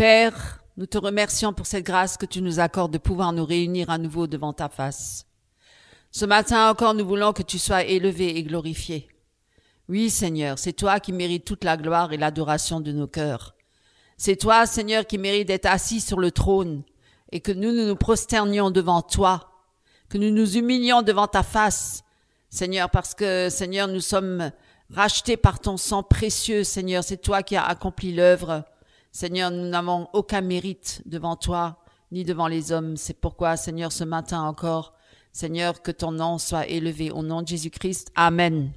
Père, nous te remercions pour cette grâce que tu nous accordes de pouvoir nous réunir à nouveau devant ta face. Ce matin encore, nous voulons que tu sois élevé et glorifié. Oui, Seigneur, c'est toi qui mérites toute la gloire et l'adoration de nos cœurs. C'est toi, Seigneur, qui mérites d'être assis sur le trône et que nous nous prosternions devant toi, que nous nous humilions devant ta face, Seigneur, parce que, Seigneur, nous sommes rachetés par ton sang précieux, Seigneur. C'est toi qui as accompli l'œuvre. Seigneur, nous n'avons aucun mérite devant toi, ni devant les hommes. C'est pourquoi, Seigneur, ce matin encore, Seigneur, que ton nom soit élevé. Au nom de Jésus-Christ, Amen.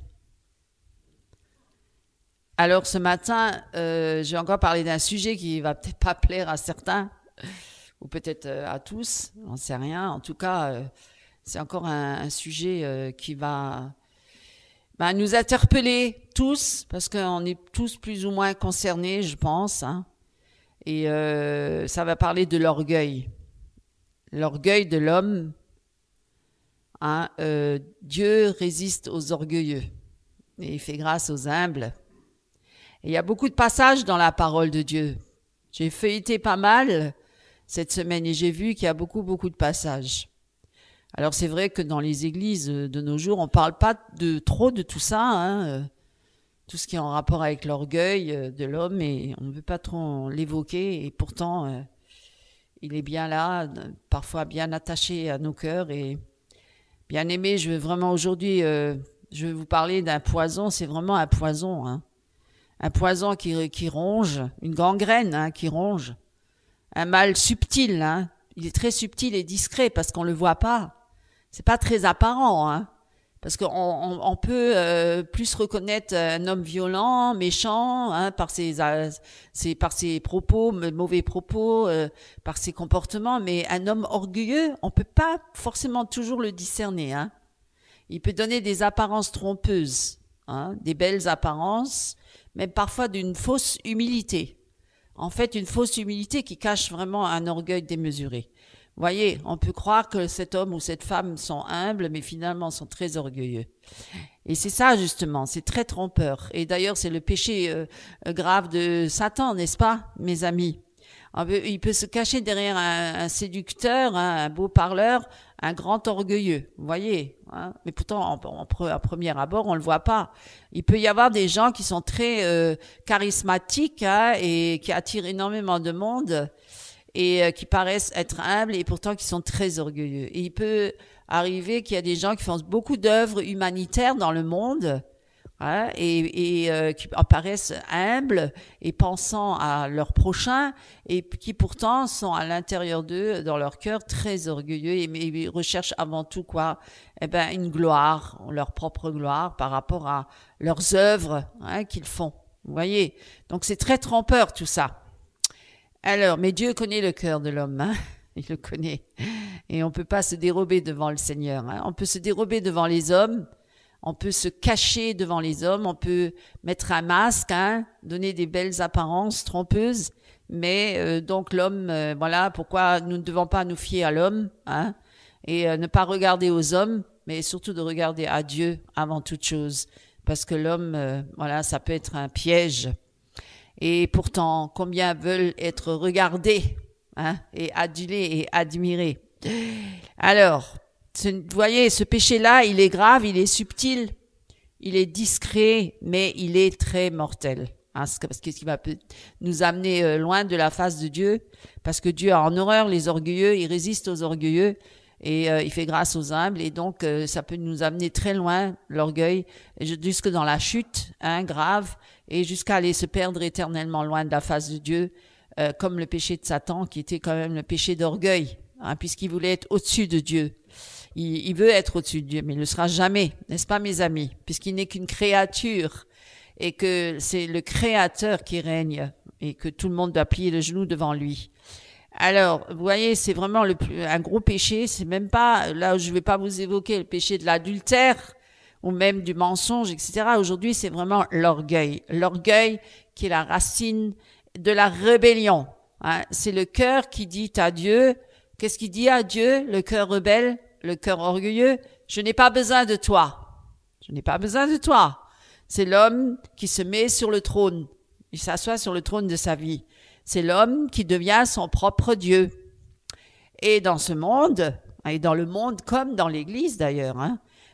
Alors, ce matin, j'ai encore parlé d'un sujet qui va peut-être pas plaire à certains, ou peut-être à tous, on ne sait rien. En tout cas, c'est encore un sujet qui va nous interpeller tous, parce qu'on est tous plus ou moins concernés, je pense. Hein. Et ça va parler de l'orgueil. L'orgueil de l'homme. Hein, Dieu résiste aux orgueilleux et il fait grâce aux humbles. Et il y a beaucoup de passages dans la parole de Dieu. J'ai feuilleté pas mal cette semaine et j'ai vu qu'il y a beaucoup de passages. Alors c'est vrai que dans les églises de nos jours, on parle pas trop de tout ça, hein, tout ce qui est en rapport avec l'orgueil de l'homme, et on ne veut pas trop l'évoquer, et pourtant il est bien là, parfois bien attaché à nos cœurs. Et bien aimé, je veux vraiment aujourd'hui, je vais vous parler d'un poison. C'est vraiment un poison, hein. Un poison qui ronge, une gangrène, hein, qui ronge, un mal subtil, hein. Il est très subtil et discret parce qu'on le voit pas. C'est pas très apparent, hein, parce qu'on peut plus reconnaître un homme violent, méchant, hein, par ses propos, mauvais propos, par ses comportements, mais un homme orgueilleux, on peut pas forcément toujours le discerner, hein. Il peut donner des apparences trompeuses, hein, des belles apparences, même parfois d'une fausse humilité. En fait, une fausse humilité qui cache vraiment un orgueil démesuré. Vous voyez, on peut croire que cet homme ou cette femme sont humbles, mais finalement sont très orgueilleux. Et c'est ça, justement, c'est très trompeur. Et d'ailleurs, c'est le péché grave de Satan, n'est-ce pas, mes amis? Il peut se cacher derrière un séducteur, hein, un beau parleur, un grand orgueilleux, vous voyez, hein. Mais pourtant, à premier abord, on le voit pas. Il peut y avoir des gens qui sont très charismatiques, hein, et qui attirent énormément de monde, et qui paraissent être humbles et pourtant qui sont très orgueilleux. Et il peut arriver qu'il y a des gens qui font beaucoup d'œuvres humanitaires dans le monde, hein, et qui apparaissent humbles et pensant à leur prochain, et qui pourtant sont à l'intérieur d'eux, dans leur cœur, très orgueilleux, et ils recherchent avant tout quoi? Eh ben, une gloire, leur propre gloire par rapport à leurs œuvres, hein, qu'ils font. Vous voyez? Donc c'est très trompeur tout ça. Alors, mais Dieu connaît le cœur de l'homme, hein. Il le connaît. Et on peut pas se dérober devant le Seigneur, hein. On peut se dérober devant les hommes, on peut se cacher devant les hommes, on peut mettre un masque, hein, donner des belles apparences trompeuses, mais donc l'homme, voilà pourquoi nous ne devons pas nous fier à l'homme, hein, et ne pas regarder aux hommes, mais surtout de regarder à Dieu avant toute chose, parce que l'homme, voilà, ça peut être un piège. Et pourtant, combien veulent être regardés, hein, et adulés et admirés. Alors, vous voyez, ce péché-là, il est grave, il est subtil, il est discret, mais il est très mortel. Hein, parce que ce qui va nous amener loin de la face de Dieu, parce que Dieu a en horreur les orgueilleux, il résiste aux orgueilleux, et il fait grâce aux humbles, et donc ça peut nous amener très loin, l'orgueil, jusque dans la chute, hein, grave, et jusqu'à aller se perdre éternellement loin de la face de Dieu, comme le péché de Satan, qui était quand même le péché d'orgueil, hein, puisqu'il voulait être au-dessus de Dieu. Il veut être au-dessus de Dieu, mais il ne le sera jamais, n'est-ce pas, mes amis? Puisqu'il n'est qu'une créature, et que c'est le Créateur qui règne, et que tout le monde doit plier le genou devant lui. Alors, vous voyez, c'est vraiment un gros péché. C'est même pas, là, je vais pas vous évoquer le péché de l'adultère, ou même du mensonge, etc. Aujourd'hui, c'est vraiment l'orgueil. L'orgueil qui est la racine de la rébellion, hein. C'est le cœur qui dit à Dieu, qu'est-ce qu'il dit à Dieu, le cœur rebelle, le cœur orgueilleux? Je n'ai pas besoin de toi. Je n'ai pas besoin de toi. C'est l'homme qui se met sur le trône. Il s'assoit sur le trône de sa vie. C'est l'homme qui devient son propre Dieu. Et dans ce monde, et dans le monde comme dans l'Église d'ailleurs,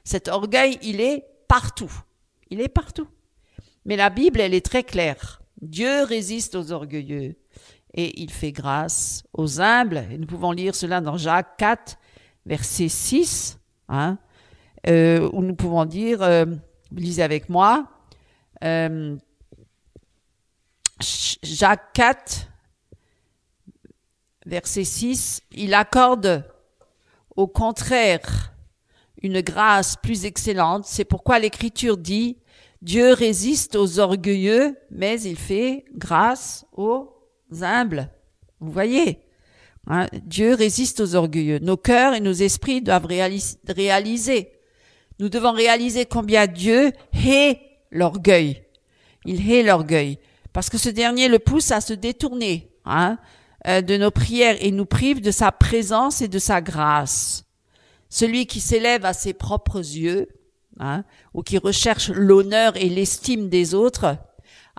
cet orgueil, il est partout. Il est partout. Mais la Bible, elle est très claire. Dieu résiste aux orgueilleux et il fait grâce aux humbles. Et nous pouvons lire cela dans Jacques 4, verset 6, où nous pouvons dire, lisez avec moi, Jacques 4, verset 6, il accorde au contraire une grâce plus excellente. C'est pourquoi l'Écriture dit, Dieu résiste aux orgueilleux, mais il fait grâce aux humbles. Vous voyez, Dieu résiste aux orgueilleux. Nos cœurs et nos esprits doivent réaliser. Nous devons réaliser combien Dieu hait l'orgueil. Il hait l'orgueil. Parce que ce dernier le pousse à se détourner de nos prières et nous prive de sa présence et de sa grâce. Celui qui s'élève à ses propres yeux, ou qui recherche l'honneur et l'estime des autres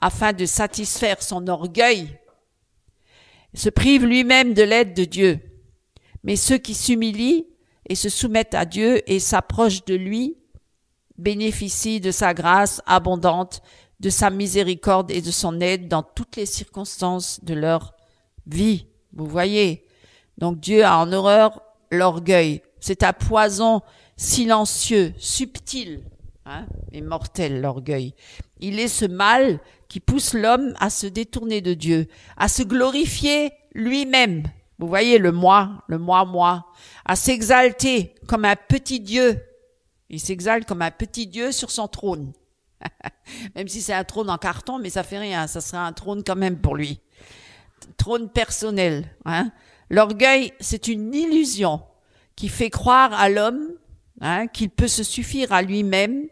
afin de satisfaire son orgueil, se prive lui-même de l'aide de Dieu. Mais ceux qui s'humilient et se soumettent à Dieu et s'approchent de lui bénéficient de sa grâce abondante, de sa miséricorde et de son aide dans toutes les circonstances de leur vie. Vous voyez, donc Dieu a en horreur l'orgueil. C'est un poison silencieux, subtil, et mortel, l'orgueil. Il est ce mal qui pousse l'homme à se détourner de Dieu, à se glorifier lui-même. Vous voyez, le moi, à s'exalter comme un petit Dieu. Il s'exalte comme un petit Dieu sur son trône. Même si c'est un trône en carton, mais ça fait rien, ça sera un trône quand même pour lui. Trône personnel. L'orgueil, c'est une illusion qui fait croire à l'homme qu'il peut se suffire à lui-même.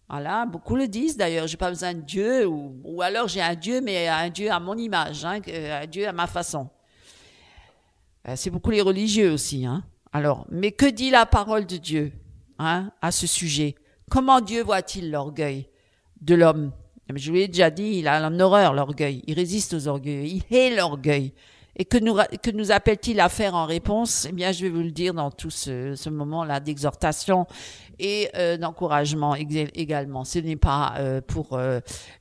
Voilà, beaucoup le disent d'ailleurs, j'ai pas besoin de Dieu, ou alors j'ai un Dieu, mais un Dieu à mon image, un Dieu à ma façon. C'est beaucoup les religieux aussi. Alors, mais que dit la parole de Dieu à ce sujet? Comment Dieu voit-il l'orgueil de l'homme? Je vous l'ai déjà dit, il a en horreur l'orgueil, il résiste aux orgueils, il hait l'orgueil. Et que nous appelle-t-il à faire en réponse? Eh bien, je vais vous le dire dans tout ce moment-là d'exhortation et d'encouragement également. Ce n'est pas pour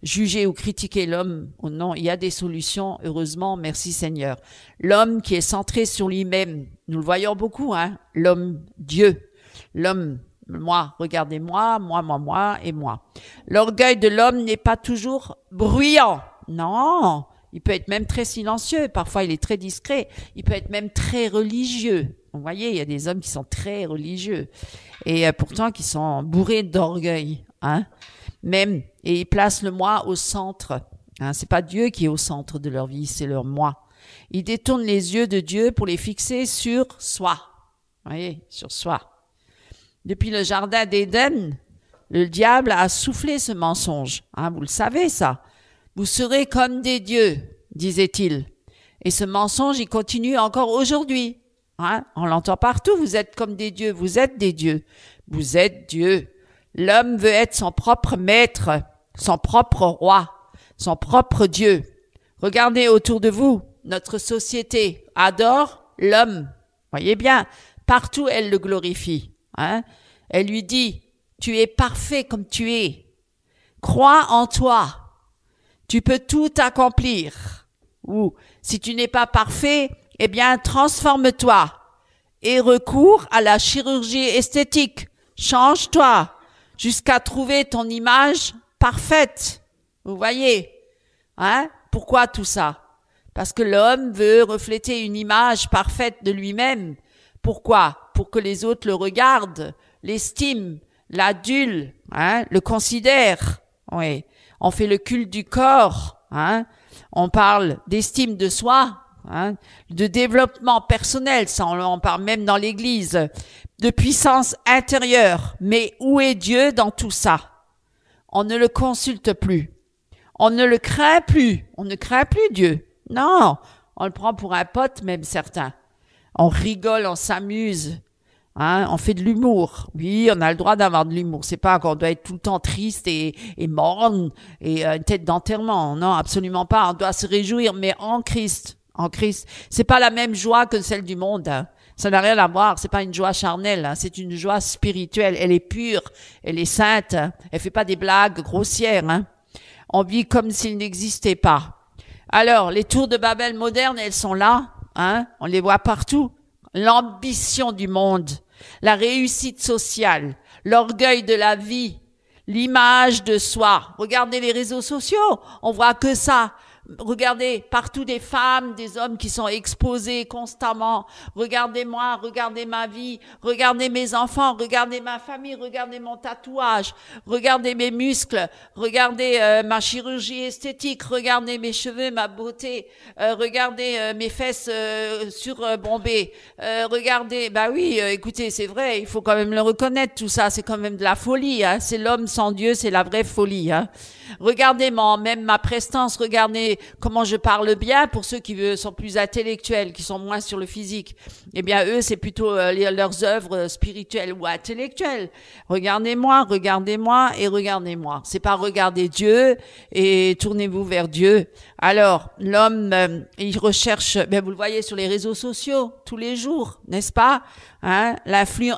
juger ou critiquer l'homme. Oh non, il y a des solutions, heureusement, merci Seigneur. L'homme qui est centré sur lui-même, nous le voyons beaucoup, l'homme Dieu, l'homme moi, regardez-moi, moi et moi. L'orgueil de l'homme n'est pas toujours bruyant, non. Il peut être même très silencieux, parfois il est très discret, il peut être même très religieux. Vous voyez, il y a des hommes qui sont très religieux et pourtant qui sont bourrés d'orgueil, même, et ils placent le moi au centre. C'est pas Dieu qui est au centre de leur vie, c'est leur moi. Ils détournent les yeux de Dieu pour les fixer sur soi. Vous voyez, sur soi. Depuis le jardin d'Éden, le diable a soufflé ce mensonge. Vous le savez ça. Vous serez comme des dieux, disait-il. Et ce mensonge, il continue encore aujourd'hui. On l'entend partout, vous êtes comme des dieux, vous êtes des dieux. Vous êtes Dieu. L'homme veut être son propre maître, son propre roi, son propre Dieu. Regardez autour de vous, notre société adore l'homme. Voyez bien, partout elle le glorifie. Elle lui dit, tu es parfait comme tu es. Crois en toi. Tu peux tout accomplir. Ou, si tu n'es pas parfait, eh bien, transforme-toi et recours à la chirurgie esthétique. Change-toi jusqu'à trouver ton image parfaite. Vous voyez, Pourquoi tout ça? Parce que l'homme veut refléter une image parfaite de lui-même. Pourquoi? Pour que les autres le regardent, l'estiment, l'adulent, le considèrent. Oui. On fait le culte du corps, on parle d'estime de soi, de développement personnel, ça on parle même dans l'Église, de puissance intérieure. Mais où est Dieu dans tout ça? On ne le consulte plus, on ne le craint plus, on ne craint plus Dieu. Non, on le prend pour un pote, même certains. On rigole, on s'amuse, Hein, on fait de l'humour. Oui, on a le droit d'avoir de l'humour. C'est pas qu'on doit être tout le temps triste et morne et une tête d'enterrement. Non, absolument pas. On doit se réjouir, mais en Christ. En Christ. C'est pas la même joie que celle du monde. Hein. Ça n'a rien à voir. C'est pas une joie charnelle. Hein. C'est une joie spirituelle. Elle est pure. Elle est sainte. Hein. Elle fait pas des blagues grossières. Hein. On vit comme s'il n'existait pas. Alors, les tours de Babel modernes, elles sont là. Hein. On les voit partout. L'ambition du monde. La réussite sociale, l'orgueil de la vie, l'image de soi. Regardez les réseaux sociaux, on voit que ça. Regardez partout des femmes, des hommes qui sont exposés constamment. Regardez-moi, regardez ma vie, regardez mes enfants, regardez ma famille, regardez mon tatouage, regardez mes muscles, regardez ma chirurgie esthétique, regardez mes cheveux, ma beauté, regardez mes fesses surbombées, regardez, bah oui, écoutez, c'est vrai, il faut quand même le reconnaître, tout ça, c'est quand même de la folie, hein. C'est l'homme sans Dieu, c'est la vraie folie, hein. Regardez même ma prestance, regardez comment je parle bien pour ceux qui sont plus intellectuels, qui sont moins sur le physique. Eh bien, eux, c'est plutôt leurs œuvres spirituelles ou intellectuelles. Regardez-moi et regardez-moi. C'est pas regarder Dieu et tournez-vous vers Dieu. Alors, l'homme, il recherche, ben vous le voyez sur les réseaux sociaux tous les jours, n'est-ce pas? Hein,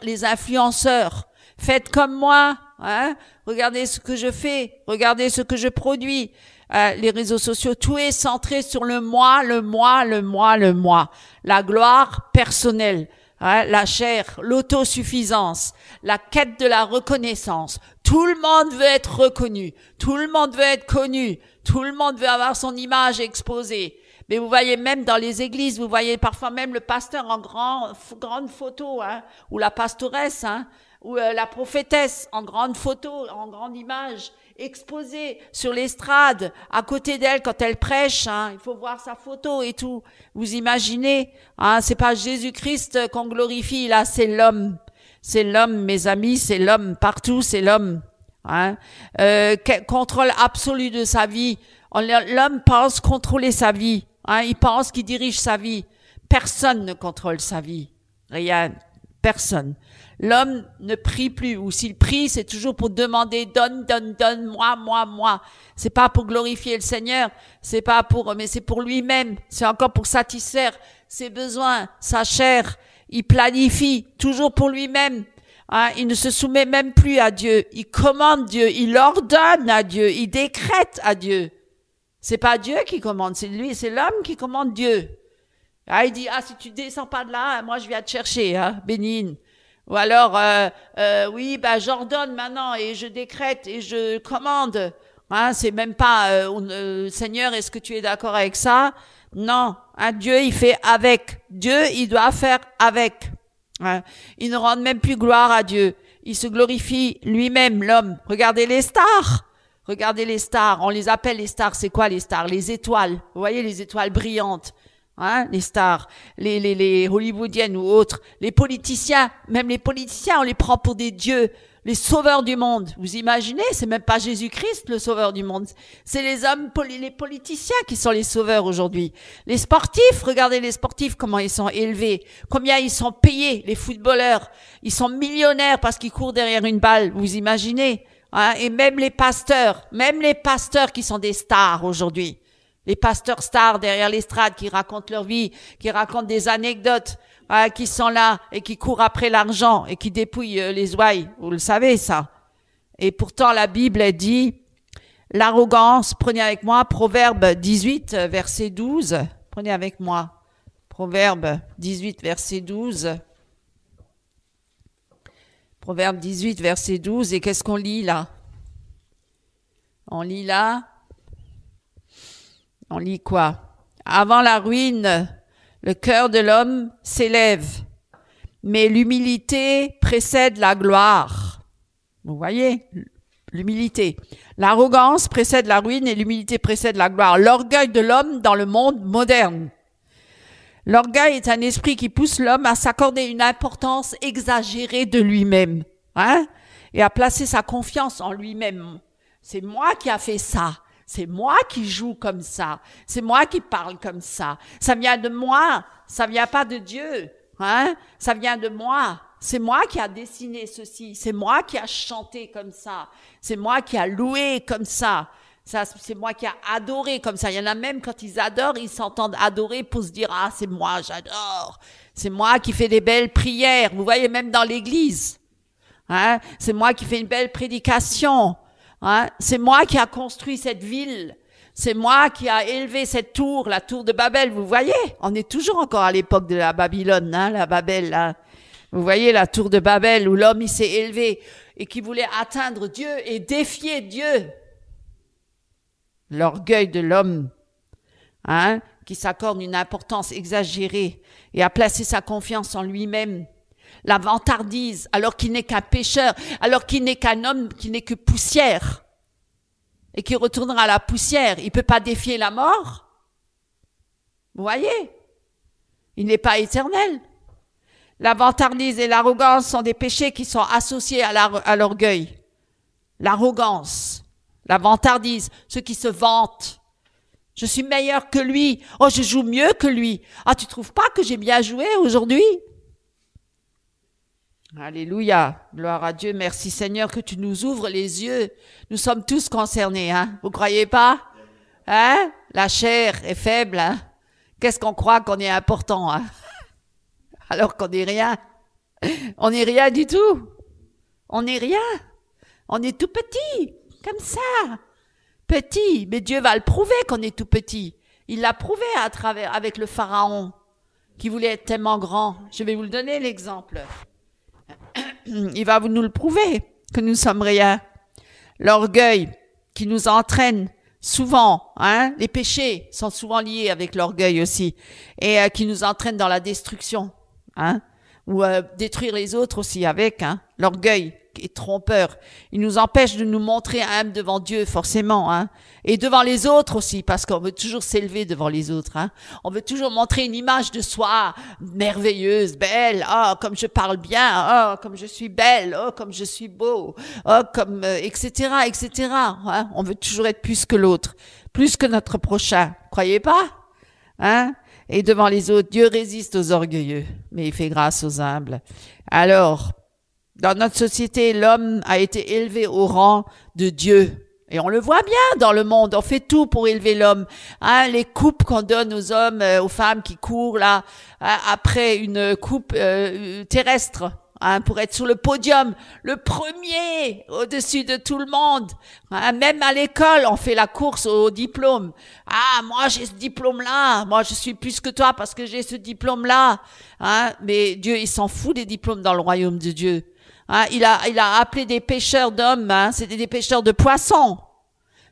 les influenceurs. Faites comme moi, hein? Regardez ce que je fais, regardez ce que je produis. Les réseaux sociaux, tout est centré sur le moi, le moi, le moi, le moi. La gloire personnelle, hein? La chair, l'autosuffisance, la quête de la reconnaissance. Tout le monde veut être reconnu, tout le monde veut être connu, tout le monde veut avoir son image exposée. Mais vous voyez même dans les églises, vous voyez parfois même le pasteur en grande photo, hein, ou la pastoresse, hein, ou la prophétesse en grande photo, en grande image, exposée sur l'estrade, à côté d'elle quand elle prêche, hein, il faut voir sa photo et tout. Vous imaginez, hein, c'est pas Jésus-Christ qu'on glorifie, là, c'est l'homme. C'est l'homme, mes amis, c'est l'homme, partout, c'est l'homme. Hein. Contrôle absolu de sa vie. L'homme pense contrôler sa vie. Hein, il pense qu'il dirige sa vie. Personne ne contrôle sa vie. Rien. Personne. L'homme ne prie plus, ou s'il prie, c'est toujours pour demander, donne, moi. C'est pas pour glorifier le Seigneur, mais c'est pour lui-même. C'est encore pour satisfaire ses besoins, sa chair. Il planifie toujours pour lui-même. Hein, il ne se soumet même plus à Dieu. Il commande Dieu, il ordonne à Dieu, il décrète à Dieu. C'est pas Dieu qui commande, c'est lui, c'est l'homme qui commande Dieu. Ah, il dit, si tu descends pas de là, moi je viens te chercher, hein, bénigne. Ou alors, oui, j'ordonne maintenant et je décrète et je commande. Hein, c'est même pas, Seigneur, est-ce que tu es d'accord avec ça? Non, hein, Dieu, il fait avec. Dieu, il doit faire avec. Hein, il ne rend même plus gloire à Dieu. Il se glorifie lui-même, l'homme. Regardez les stars. Regardez les stars. On les appelle les stars. C'est quoi les stars? Les étoiles. Vous voyez les étoiles brillantes. Hein, les stars, les hollywoodiennes ou autres, les politiciens, même les politiciens, on les prend pour des dieux, les sauveurs du monde. Vous imaginez, c'est même pas Jésus-Christ le sauveur du monde, c'est les hommes, les politiciens qui sont les sauveurs aujourd'hui. Les sportifs, regardez les sportifs, comment ils sont élevés, combien ils sont payés, les footballeurs, ils sont millionnaires parce qu'ils courent derrière une balle, vous imaginez, hein, et même les pasteurs qui sont des stars aujourd'hui. Les pasteurs stars derrière l'estrade qui racontent leur vie, qui racontent des anecdotes, qui sont là et qui courent après l'argent et qui dépouillent les ouailles. Vous le savez, ça. Et pourtant, la Bible, elle dit, l'arrogance, prenez avec moi, Proverbe 18, verset 12. Prenez avec moi, Proverbe 18, verset 12. Proverbe 18, verset 12. Et qu'est-ce qu'on lit là? On lit là... On lit quoi? Avant la ruine, le cœur de l'homme s'élève, mais l'humilité précède la gloire. Vous voyez? L'humilité. L'arrogance précède la ruine et l'humilité précède la gloire. L'orgueil de l'homme dans le monde moderne. L'orgueil est un esprit qui pousse l'homme à s'accorder une importance exagérée de lui-même, hein? Et à placer sa confiance en lui-même. C'est moi qui a fait ça. C'est moi qui joue comme ça. C'est moi qui parle comme ça. Ça vient de moi. Ça vient pas de Dieu. Hein? Ça vient de moi. c'est moi qui a dessiné ceci, c'est moi qui a chanté comme ça, c'est moi qui a loué comme ça, c'est moi qui a adoré comme ça. Il y en a même quand ils adorent, ils s'entendent adorer pour se dire ah c'est moi, j'adore, c'est moi qui fais des belles prières. Vous voyez même dans l'église, hein, c'est moi qui fais une belle prédication, hein, c'est moi qui a construit cette ville. C'est moi qui a élevé cette tour, la tour de Babel. Vous voyez, on est toujours encore à l'époque de la Babylone, hein, la Babel, là. Vous voyez la tour de Babel où l'homme il s'est élevé et qui voulait atteindre Dieu et défier Dieu. L'orgueil de l'homme, hein, qui s'accorde une importance exagérée et a placé sa confiance en lui-même. La vantardise, alors qu'il n'est qu'un pécheur, alors qu'il n'est qu'un homme qui n'est que poussière. Et qui retournera à la poussière, il peut pas défier la mort. Vous voyez? Il n'est pas éternel. La vantardise et l'arrogance sont des péchés qui sont associés à l'orgueil. L'arrogance, la vantardise, ceux qui se vantent. Je suis meilleur que lui. Oh, je joue mieux que lui. Ah, tu trouves pas que j'ai bien joué aujourd'hui? Alléluia, gloire à Dieu, merci Seigneur que tu nous ouvres les yeux. Nous sommes tous concernés, hein. Vous croyez pas? Hein? La chair est faible, hein. Qu'est-ce qu'on croit qu'on est important, hein? Alors qu'on n'est rien. On n'est rien du tout. On n'est rien. On est tout petit, comme ça. Petit, mais Dieu va le prouver qu'on est tout petit. Il l'a prouvé à travers, avec le pharaon, qui voulait être tellement grand. Je vais vous le donner l'exemple. Il va nous le prouver que nous sommes rien. L'orgueil qui nous entraîne souvent, hein, les péchés sont souvent liés avec l'orgueil aussi, et qui nous entraîne dans la destruction, hein, ou détruire les autres aussi avec, hein, l'orgueil est trompeur. Il nous empêche de nous montrer humbles devant Dieu forcément, hein, et devant les autres aussi, parce qu'on veut toujours s'élever devant les autres, hein. On veut toujours montrer une image de soi merveilleuse, belle. Oh, comme je parle bien. Oh, comme je suis belle. Oh, comme je suis beau. Oh, comme etc., etc. Hein. On veut toujours être plus que l'autre, plus que notre prochain. Croyez pas, hein? Et devant les autres, Dieu résiste aux orgueilleux, mais il fait grâce aux humbles. Alors, dans notre société, l'homme a été élevé au rang de Dieu. Et on le voit bien dans le monde, on fait tout pour élever l'homme. Hein, les coupes qu'on donne aux hommes, aux femmes qui courent là, après une coupe terrestre, hein, pour être sur le podium, le premier au-dessus de tout le monde. Hein, même à l'école, on fait la course au diplôme. Ah, moi j'ai ce diplôme-là, moi je suis plus que toi parce que j'ai ce diplôme-là. Hein, mais Dieu, il s'en fout des diplômes dans le royaume de Dieu. Hein, il a appelé des pêcheurs d'hommes, hein, c'était des pêcheurs de poissons.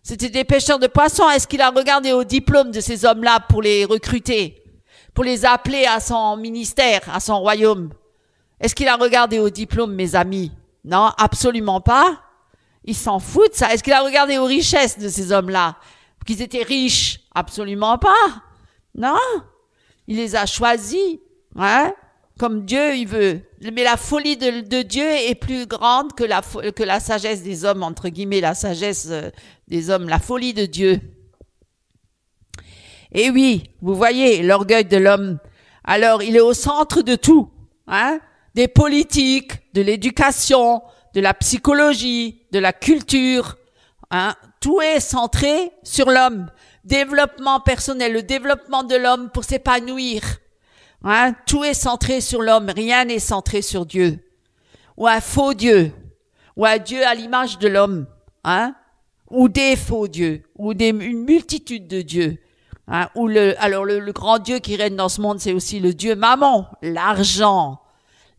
C'était des pêcheurs de poissons. Est-ce qu'il a regardé au diplôme de ces hommes-là pour les recruter, pour les appeler à son ministère, à son royaume? Est-ce qu'il a regardé au diplôme, mes amis? Non, absolument pas. Il s'en fout de ça. Est-ce qu'il a regardé aux richesses de ces hommes-là? Qu'ils étaient riches? Absolument pas. Non. Il les a choisis, hein? Comme Dieu, il veut. Mais la folie de Dieu est plus grande que la sagesse des hommes, entre guillemets, la sagesse des hommes, la folie de Dieu. Et oui, vous voyez, l'orgueil de l'homme. Alors, il est au centre de tout, hein? Des politiques, de l'éducation, de la psychologie, de la culture, hein? Tout est centré sur l'homme. Développement personnel, le développement de l'homme pour s'épanouir. Hein, tout est centré sur l'homme, rien n'est centré sur Dieu. Ou un faux Dieu, ou un Dieu à l'image de l'homme, hein, ou des faux dieux, ou une multitude de dieux. Hein, ou le grand Dieu qui règne dans ce monde, c'est aussi le Dieu Mammon, l'argent.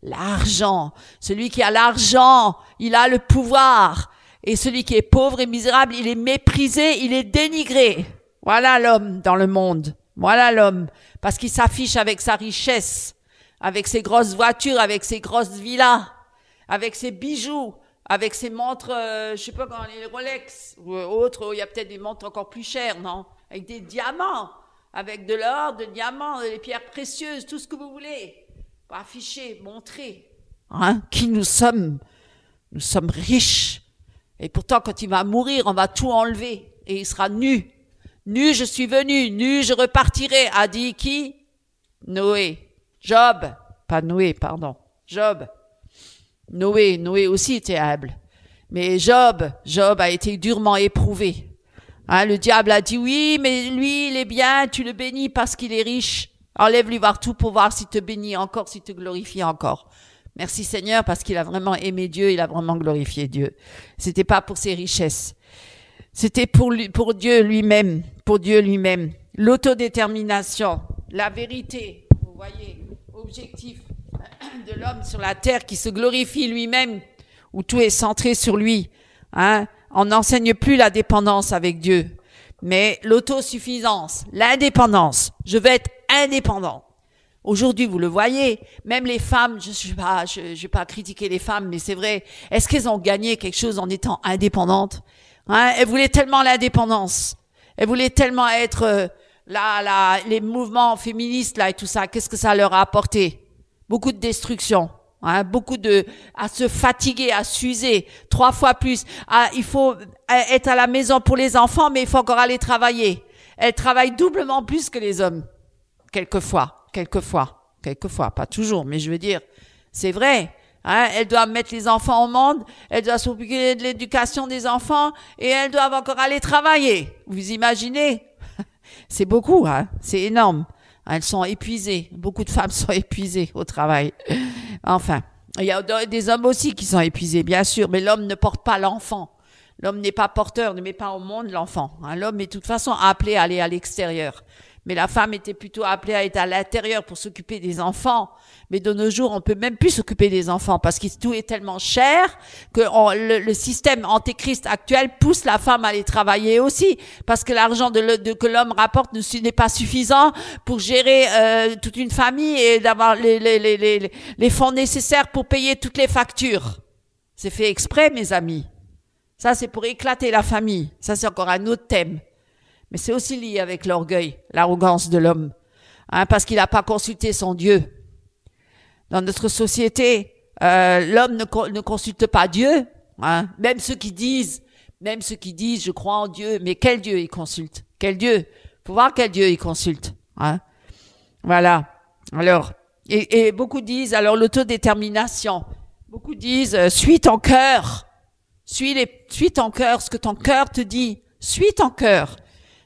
L'argent. Celui qui a l'argent, il a le pouvoir. Et celui qui est pauvre et misérable, il est méprisé, il est dénigré. Voilà l'homme dans le monde. Voilà l'homme, parce qu'il s'affiche avec sa richesse, avec ses grosses voitures, avec ses grosses villas, avec ses bijoux, avec ses montres, je sais pas comment, les Rolex ou autres, il y a peut-être des montres encore plus chères, non? Avec des diamants, avec de l'or, des diamants, des pierres précieuses, tout ce que vous voulez, pour afficher, montrer, hein, qui nous sommes. Nous sommes riches. Et pourtant, quand il va mourir, on va tout enlever et il sera nu. Nu, je suis venu, nu, je repartirai, a dit qui? Noé. Job. Pas Noé, pardon. Job. Noé aussi était humble. Mais Job a été durement éprouvé. Hein, le diable a dit, oui, mais lui, il est bien, tu le bénis parce qu'il est riche. Enlève-lui voir tout pour voir s'il te bénit encore, s'il te glorifie encore. Merci Seigneur, parce qu'il a vraiment aimé Dieu, il a vraiment glorifié Dieu. C'était pas pour ses richesses. C'était pour Dieu lui-même, L'autodétermination, la vérité, vous voyez, objectif de l'homme sur la terre qui se glorifie lui-même, où tout est centré sur lui. Hein? On n'enseigne plus la dépendance avec Dieu, mais l'autosuffisance, l'indépendance. Je veux être indépendant. Aujourd'hui, vous le voyez, même les femmes, je vais pas critiquer les femmes, mais c'est vrai, est-ce qu'elles ont gagné quelque chose en étant indépendantes? Hein? Elles voulaient tellement l'indépendance. Elles voulaient tellement être les mouvements féministes là et tout ça. Qu'est-ce que ça leur a apporté? Beaucoup de destruction. Hein, à se fatiguer, à s'user 3 fois plus. Il faut être à la maison pour les enfants, mais il faut encore aller travailler. Elles travaillent doublement plus que les hommes. Quelquefois, pas toujours, mais je veux dire, c'est vrai. Hein, elles doivent mettre les enfants au monde, elles doivent s'occuper de l'éducation des enfants et elles doivent encore aller travailler. Vous imaginez? C'est beaucoup, hein, c'est énorme. Elles sont épuisées. Beaucoup de femmes sont épuisées au travail. Enfin, il y a des hommes aussi qui sont épuisés, bien sûr, mais l'homme ne porte pas l'enfant. L'homme n'est pas porteur, ne met pas au monde l'enfant. Hein, l'homme est de toute façon appelé à aller à l'extérieur. Mais la femme était plutôt appelée à être à l'intérieur pour s'occuper des enfants. Mais de nos jours, on peut même plus s'occuper des enfants parce que tout est tellement cher que le système antéchrist actuel pousse la femme à aller travailler aussi parce que l'argent que l'homme rapporte n'est pas suffisant pour gérer toute une famille et d'avoir les fonds nécessaires pour payer toutes les factures. C'est fait exprès, mes amis. Ça, c'est pour éclater la famille. Ça, c'est encore un autre thème. Mais c'est aussi lié avec l'orgueil, l'arrogance de l'homme, hein, parce qu'il n'a pas consulté son Dieu. Dans notre société, l'homme ne consulte pas Dieu, hein, même ceux qui disent, je crois en Dieu, mais quel Dieu ils consultent? Quel Dieu? Faut voir quel Dieu ils consultent, hein. Voilà. Alors, et beaucoup disent, alors l'autodétermination. Beaucoup disent, suis ton cœur. Suis ton cœur, ce que ton cœur te dit. Suis ton cœur.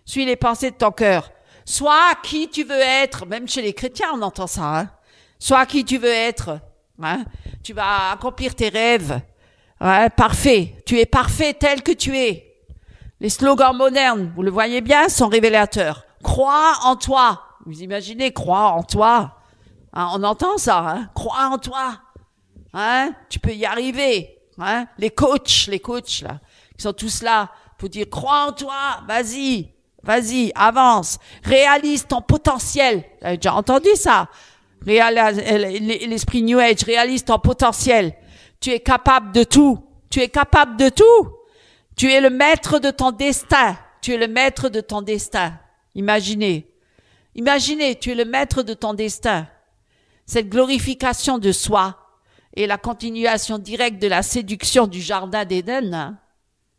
Suis les pensées de ton cœur. Sois qui tu veux être. Même chez les chrétiens, on entend ça. Hein. Sois qui tu veux être. Hein. Tu vas accomplir tes rêves. Ouais, parfait. Tu es parfait tel que tu es. Les slogans modernes, vous le voyez bien, sont révélateurs. Crois en toi. Vous imaginez, crois en toi. Hein, on entend ça. Hein. Crois en toi. Hein. Tu peux y arriver. Hein. Les coachs là, ils sont tous là pour dire crois en toi. Vas-y, avance. Réalise ton potentiel. Vous avez déjà entendu ça? L'esprit New Age, réalise ton potentiel. Tu es capable de tout. Tu es le maître de ton destin. Imaginez, tu es le maître de ton destin. Cette glorification de soi et la continuation directe de la séduction du jardin d'Éden, hein,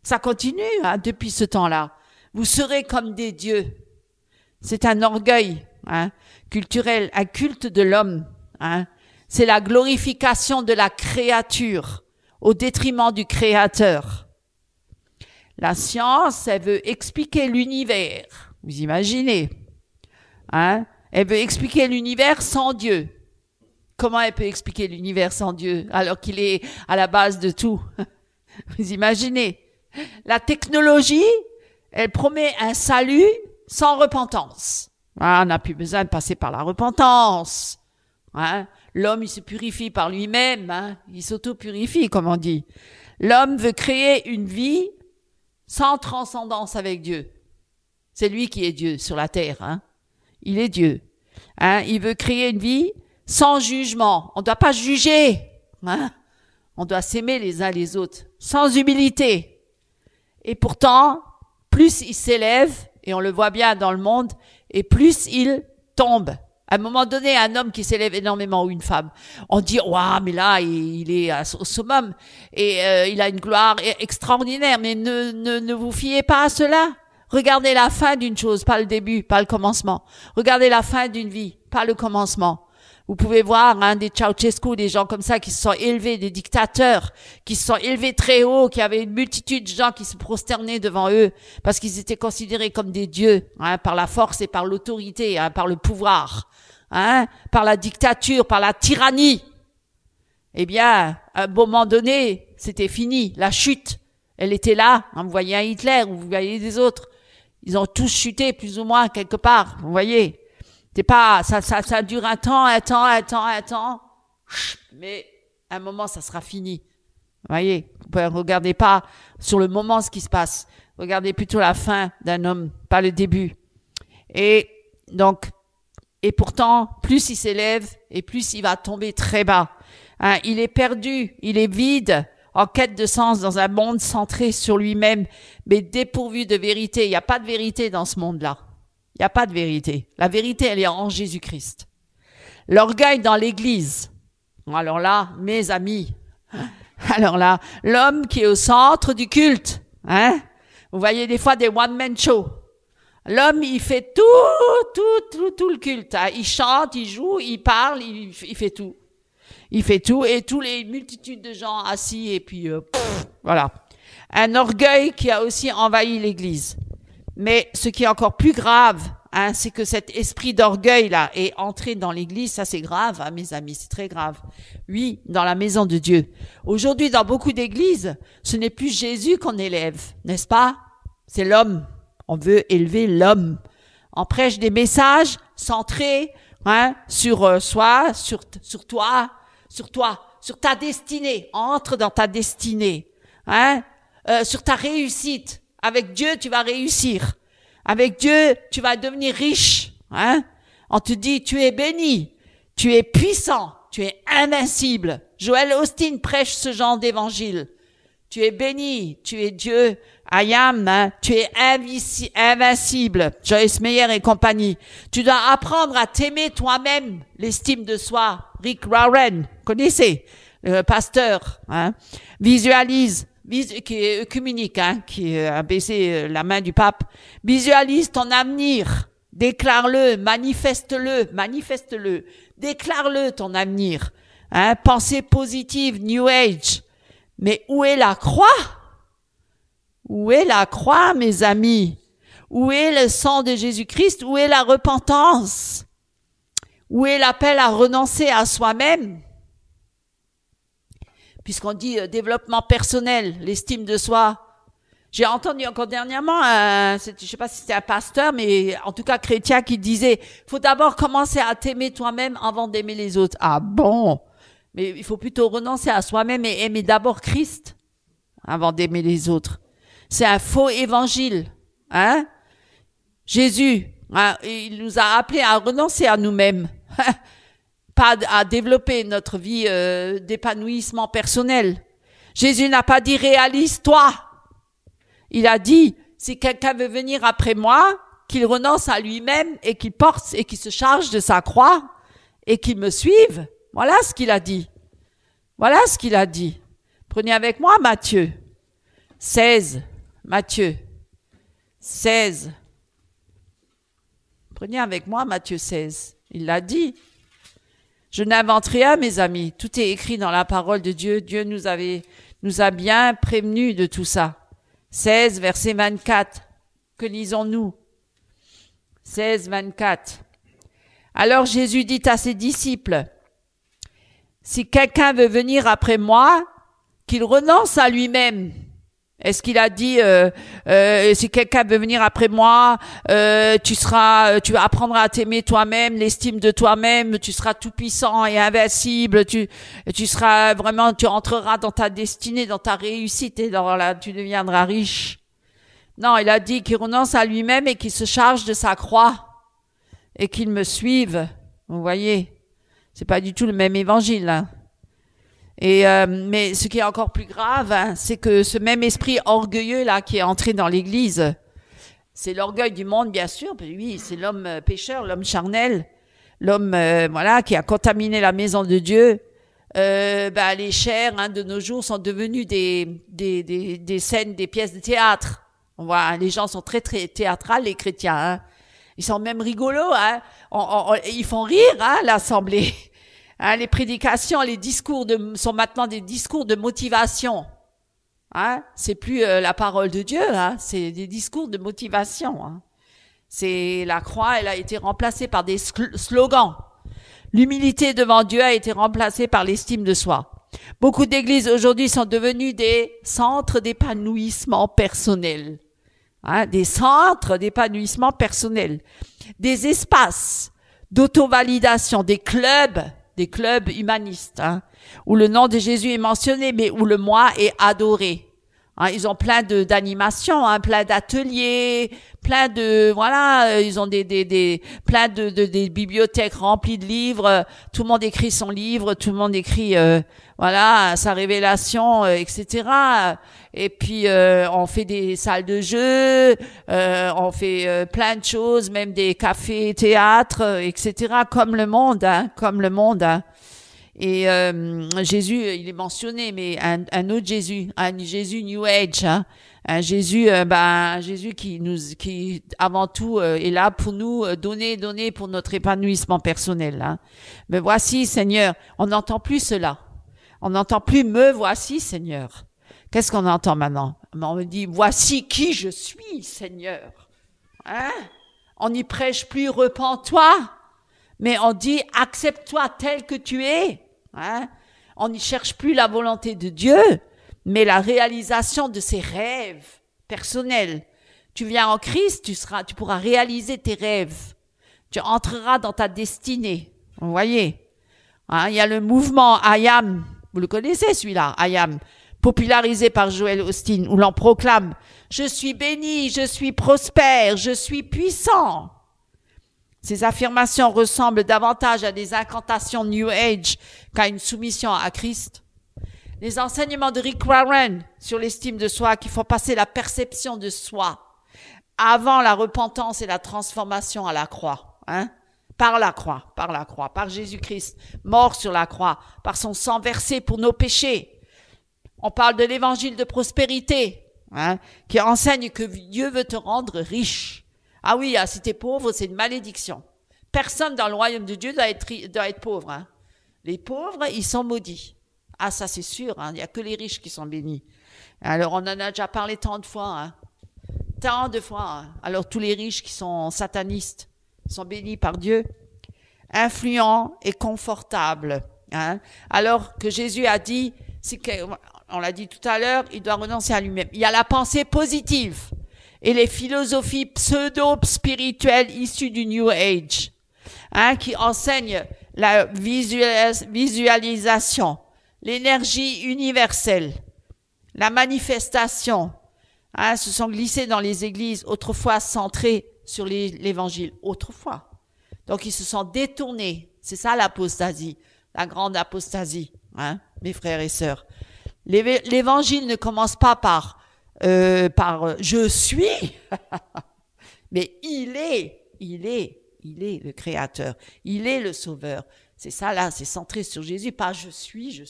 ça continue hein, depuis ce temps-là. Vous serez comme des dieux. C'est un orgueil hein, culturel, un culte de l'homme. Hein. C'est la glorification de la créature au détriment du Créateur. La science, elle veut expliquer l'univers. Vous imaginez hein. Elle veut expliquer l'univers sans Dieu. Comment elle peut expliquer l'univers sans Dieu alors qu'il est à la base de tout? Vous imaginez? La technologie, elle promet un salut sans repentance. Ah, on n'a plus besoin de passer par la repentance. Hein? L'homme, il se purifie par lui-même. Hein? Il s'auto-purifie, comme on dit. L'homme veut créer une vie sans transcendance avec Dieu. C'est lui qui est Dieu sur la terre. Hein? Il est Dieu. Hein? Il veut créer une vie sans jugement. On ne doit pas juger. Hein? On doit s'aimer les uns les autres. Sans humilité. Et pourtant, plus il s'élève, et on le voit bien dans le monde, et plus il tombe. À un moment donné, un homme qui s'élève énormément ou une femme, on dit « Waouh, mais là, il est au summum et il a une gloire extraordinaire. » Mais ne vous fiez pas à cela. Regardez la fin d'une chose, pas le début, pas le commencement. Regardez la fin d'une vie, pas le commencement. Vous pouvez voir des Ceausescu, des gens comme ça qui se sont élevés, des dictateurs, qui se sont élevés très haut, qui avaient une multitude de gens qui se prosternaient devant eux parce qu'ils étaient considérés comme des dieux, par la force et par l'autorité, par le pouvoir, par la dictature, par la tyrannie. Eh bien, à un moment donné, c'était fini. La chute, elle était là. Vous voyez un Hitler, vous voyez des autres. Ils ont tous chuté plus ou moins quelque part. Vous voyez. C'est pas, ça dure un temps. Mais à un moment, ça sera fini. Vous voyez. Vous ne regardez pas sur le moment ce qui se passe. Regardez plutôt la fin d'un homme, pas le début. Et donc, et pourtant, plus il s'élève et plus il va tomber très bas. Il est perdu, il est vide, en quête de sens dans un monde centré sur lui-même, mais dépourvu de vérité. Il n'y a pas de vérité dans ce monde-là. Il n'y a pas de vérité. La vérité, elle est en Jésus-Christ. L'orgueil dans l'Église. Alors là, mes amis, alors là, l'homme qui est au centre du culte, vous voyez des fois des one-man shows. L'homme, il fait tout le culte. Il chante, il joue, il parle, il fait tout. Il fait tout et tous les multitudes de gens assis et puis voilà. Un orgueil qui a aussi envahi l'Église. Mais ce qui est encore plus grave, c'est que cet esprit d'orgueil là est entré dans l'Église. Ça c'est grave, mes amis, c'est très grave. Oui, dans la maison de Dieu. Aujourd'hui, dans beaucoup d'églises, ce n'est plus Jésus qu'on élève, n'est-ce pas? C'est l'homme. On veut élever l'homme. On prêche des messages centrés sur soi, sur toi. Sur toi, sur ta destinée, entre dans ta destinée, sur ta réussite. Avec Dieu, tu vas réussir. Avec Dieu, tu vas devenir riche, On te dit, tu es béni, tu es puissant, tu es invincible. Joel Austin prêche ce genre d'évangile. Tu es béni, tu es Dieu, I am, tu es invincible. Joyce Meyer et compagnie. Tu dois apprendre à t'aimer toi-même, l'estime de soi. Rick Warren, connaissez, le pasteur, visualise, qui est œcuménique, qui a baissé la main du pape. Visualise ton avenir, déclare-le, manifeste-le, déclare-le ton avenir. Pensée positive, New Age. Mais où est la croix? Où est la croix, mes amis? Où est le sang de Jésus-Christ? Où est la repentance? Où est l'appel à renoncer à soi-même? Puisqu'on dit développement personnel, l'estime de soi. J'ai entendu encore dernièrement, je sais pas si c'était un pasteur, mais en tout cas chrétien, qui disait, faut d'abord commencer à t'aimer toi-même avant d'aimer les autres. Ah bon? Mais il faut plutôt renoncer à soi-même et aimer d'abord Christ avant d'aimer les autres. C'est un faux évangile, Jésus, il nous a appelés à renoncer à nous-mêmes, pas à développer notre vie d'épanouissement personnel. Jésus n'a pas dit réalise-toi. Il a dit, si quelqu'un veut venir après moi, qu'il renonce à lui-même et qu'il porte et qu'il se charge de sa croix et qu'il me suive. Voilà ce qu'il a dit. Voilà ce qu'il a dit. Prenez avec moi Matthieu 16. Matthieu 16. Prenez avec moi Matthieu 16. Il l'a dit. Je n'invente rien, mes amis. Tout est écrit dans la parole de Dieu. Dieu nous a bien prévenus de tout ça. 16, verset 24. Que lisons-nous? 16, 24. Alors Jésus dit à ses disciples, si quelqu'un veut venir après moi, qu'il renonce à lui-même. Est-ce qu'il a dit, si quelqu'un veut venir après moi, tu apprendras à t'aimer toi-même, l'estime de toi-même, tu seras tout puissant et invincible, tu seras vraiment, tu entreras dans ta destinée, dans ta réussite et tu deviendras riche. Non, il a dit qu'il renonce à lui-même et qu'il se charge de sa croix et qu'il me suive. Vous voyez, c'est pas du tout le même évangile, là. Et mais ce qui est encore plus grave, c'est que ce même esprit orgueilleux là qui est entré dans l'Église, c'est l'orgueil du monde, bien sûr. Oui, c'est l'homme pécheur, l'homme charnel, l'homme qui a contaminé la maison de Dieu. Les chairs de nos jours sont devenues des scènes, des pièces de théâtre. On voit, les gens sont très très théâtrales, les chrétiens. Ils sont même rigolos. Ils font rire l'assemblée. Hein, les prédications, les discours sont maintenant des discours de motivation. Hein, c'est plus la parole de Dieu, hein, c'est des discours de motivation. Hein. C'est la croix, elle a été remplacée par des slogans. L'humilité devant Dieu a été remplacée par l'estime de soi. Beaucoup d'églises aujourd'hui sont devenues des centres d'épanouissement personnel. Hein, des centres d'épanouissement personnel. Des espaces d'auto-validation, des clubs humanistes, hein, où le nom de Jésus est mentionné, mais où le moi est adoré. Hein, ils ont plein d'animations, hein, plein d'ateliers, plein de ils ont plein des bibliothèques remplies de livres. Tout le monde écrit son livre, tout le monde écrit sa révélation, etc. Et puis on fait des salles de jeu, on fait plein de choses, même des cafés, théâtres, etc. Comme le monde, hein, comme le monde. Hein. Et Jésus, il est mentionné, mais un autre Jésus, un Jésus New Age, hein, un Jésus, Jésus qui avant tout est là pour nous donner pour notre épanouissement personnel. Hein. Mais voici, Seigneur, on n'entend plus cela. On n'entend plus me voici, Seigneur. Qu'est-ce qu'on entend maintenant? On me dit voici qui je suis, Seigneur. Hein? On n'y prêche plus repens-toi. Mais on dit, accepte-toi tel que tu es. Hein? On n'y cherche plus la volonté de Dieu, mais la réalisation de ses rêves personnels. Tu viens en Christ, tu pourras réaliser tes rêves. Tu entreras dans ta destinée. Vous voyez? Hein? Il y a le mouvement I Am. Vous le connaissez celui-là, I Am, popularisé par Joel Osteen, où l'on proclame « Je suis béni, je suis prospère, je suis puissant ». Ces affirmations ressemblent davantage à des incantations New Age qu'à une soumission à Christ. Les enseignements de Rick Warren sur l'estime de soi qui font passer la perception de soi avant la repentance et la transformation à la croix, hein? Par la croix, par Jésus-Christ, mort sur la croix, par son sang versé pour nos péchés. On parle de l'évangile de prospérité, hein, qui enseigne que Dieu veut te rendre riche. Ah oui, si t'es pauvre, c'est une malédiction. Personne dans le royaume de Dieu doit être pauvre. Hein. Les pauvres, ils sont maudits. Ah, ça c'est sûr, hein, il n'y a que les riches qui sont bénis. Alors, on en a déjà parlé tant de fois. Hein. Tant de fois. Hein. Alors, tous les riches qui sont satanistes sont bénis par Dieu. Influents et confortables. Hein. Alors que Jésus a dit, on l'a dit tout à l'heure, il doit renoncer à lui-même. Il y a la pensée positive et les philosophies pseudo-spirituelles issues du New Age, hein, qui enseignent la visualisation, l'énergie universelle, la manifestation, hein, se sont glissés dans les églises autrefois centrées sur l'évangile, autrefois. Donc ils se sont détournés. C'est ça l'apostasie, la grande apostasie, hein, mes frères et sœurs. L'évangile ne commence pas par je suis, mais il est le créateur, il est le sauveur. C'est ça là, c'est centré sur Jésus, pas je suis.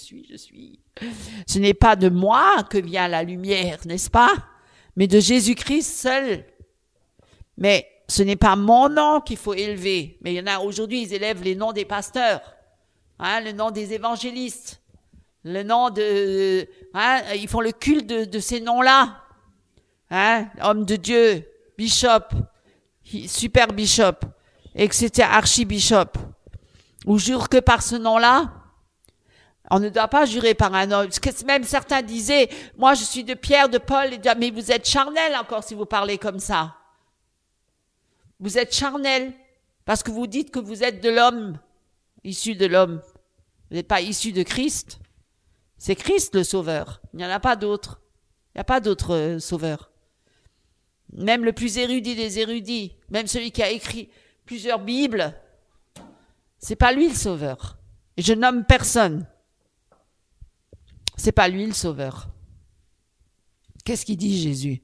Ce n'est pas de moi que vient la lumière, n'est-ce pas? Mais de Jésus-Christ seul. Mais ce n'est pas mon nom qu'il faut élever. Mais il y en a aujourd'hui, ils élèvent les noms des pasteurs, hein, le nom des évangélistes, le nom de, hein, ils font le culte de ces noms-là. Hein, homme de Dieu, bishop, super bishop, etc., archibishop. Ou jure que par ce nom-là, on ne doit pas jurer par un homme. Parce que même certains disaient, moi je suis de Pierre, de Paul, mais vous êtes charnel encore si vous parlez comme ça. Vous êtes charnel parce que vous dites que vous êtes de l'homme, issu de l'homme. Vous n'êtes pas issu de Christ. C'est Christ le sauveur. Il n'y en a pas d'autre. Il n'y a pas d'autre sauveur. Même le plus érudit des érudits, même celui qui a écrit plusieurs Bibles, c'est pas lui le sauveur. Et je nomme personne. C'est pas lui le sauveur. Qu'est-ce qu'il dit Jésus?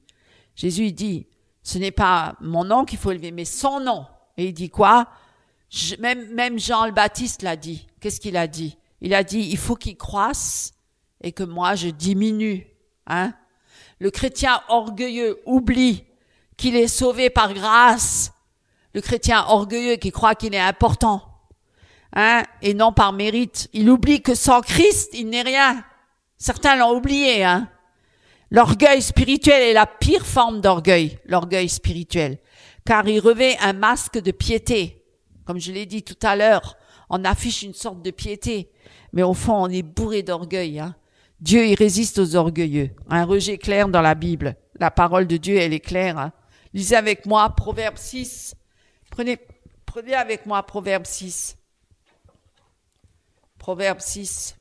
Jésus il dit, ce n'est pas mon nom qu'il faut élever, mais son nom. Et il dit quoi? Même Jean le Baptiste l'a dit. Qu'est-ce qu'il a dit? Il a dit, il faut qu'il croisse et que moi je diminue. Hein? Le chrétien orgueilleux oublie qu'il est sauvé par grâce. Le chrétien orgueilleux qui croit qu'il est important. hein, et non par mérite. Il oublie que sans Christ, il n'est rien. Certains l'ont oublié, hein. L'orgueil spirituel est la pire forme d'orgueil, l'orgueil spirituel, car il revêt un masque de piété. Comme je l'ai dit tout à l'heure, on affiche une sorte de piété, mais au fond, on est bourré d'orgueil, hein. Dieu, il résiste aux orgueilleux. Un rejet clair dans la Bible. La parole de Dieu, elle est claire, hein. Lisez avec moi Proverbe 6. Prenez avec moi Proverbe 6. Proverbe 6.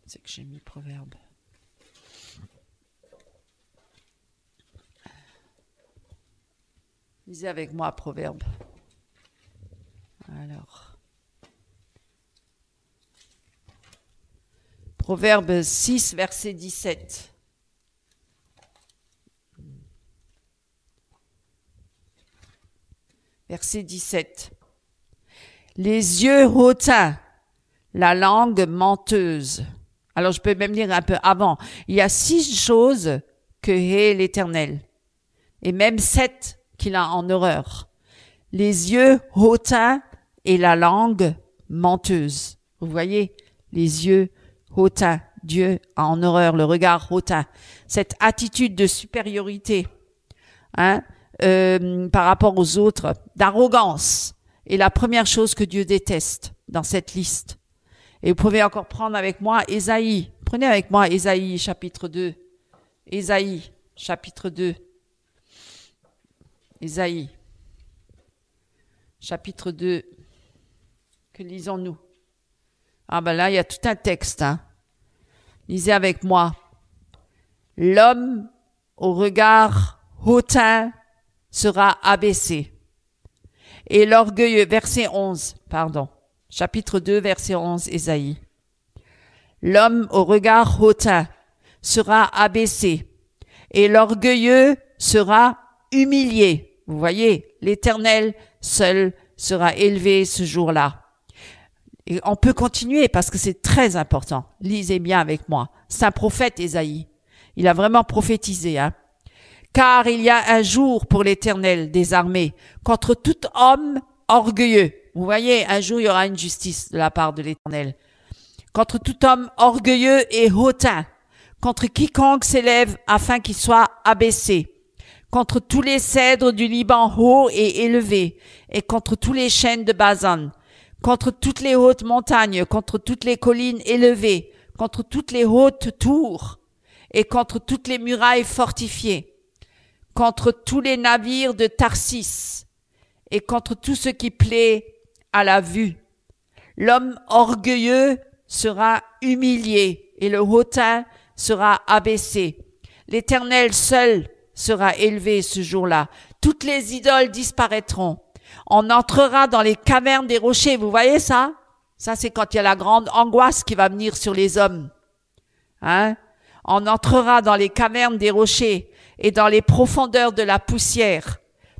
C'est que j'ai mis Proverbe. Lisez avec moi Proverbe. Alors. Proverbe 6, verset 17. Verset 17. Les yeux hautains, la langue menteuse. Alors, je peux même lire un peu avant. Il y a 6 choses que hait l'Éternel, et même 7 qu'il a en horreur. Les yeux hautains et la langue menteuse. Vous voyez, les yeux hautains. Dieu a en horreur le regard hautain. Cette attitude de supériorité, hein, par rapport aux autres, d'arrogance, est la première chose que Dieu déteste dans cette liste. Et vous pouvez encore prendre avec moi Ésaïe. Prenez avec moi Ésaïe, chapitre 2. Ésaïe, chapitre 2. Ésaïe, chapitre 2. Que lisons-nous? Ah ben là, il y a tout un texte, hein. Lisez avec moi. L'homme au regard hautain sera abaissé. Et l'orgueilleux, verset 11, pardon. Chapitre 2, verset 11, Ésaïe. L'homme au regard hautain sera abaissé, et l'orgueilleux sera humilié. Vous voyez, l'Éternel seul sera élevé ce jour-là. Et on peut continuer parce que c'est très important. Lisez bien avec moi. C'est un prophète, Ésaïe. Il a vraiment prophétisé, hein. Car il y a un jour pour l'Éternel des armées contre tout homme orgueilleux. Vous voyez, un jour, il y aura une justice de la part de l'Éternel. Contre tout homme orgueilleux et hautain, contre quiconque s'élève afin qu'il soit abaissé, contre tous les cèdres du Liban hauts et élevés, et contre tous les chênes de Basan, contre toutes les hautes montagnes, contre toutes les collines élevées, contre toutes les hautes tours, et contre toutes les murailles fortifiées, contre tous les navires de Tarsis, et contre tout ce qui plaît à la vue. L'homme orgueilleux sera humilié, et le hautain sera abaissé. L'Éternel seul sera élevé ce jour-là. Toutes les idoles disparaîtront. On entrera dans les cavernes des rochers. Vous voyez ça? Ça, c'est quand il y a la grande angoisse qui va venir sur les hommes. Hein? On entrera dans les cavernes des rochers et dans les profondeurs de la poussière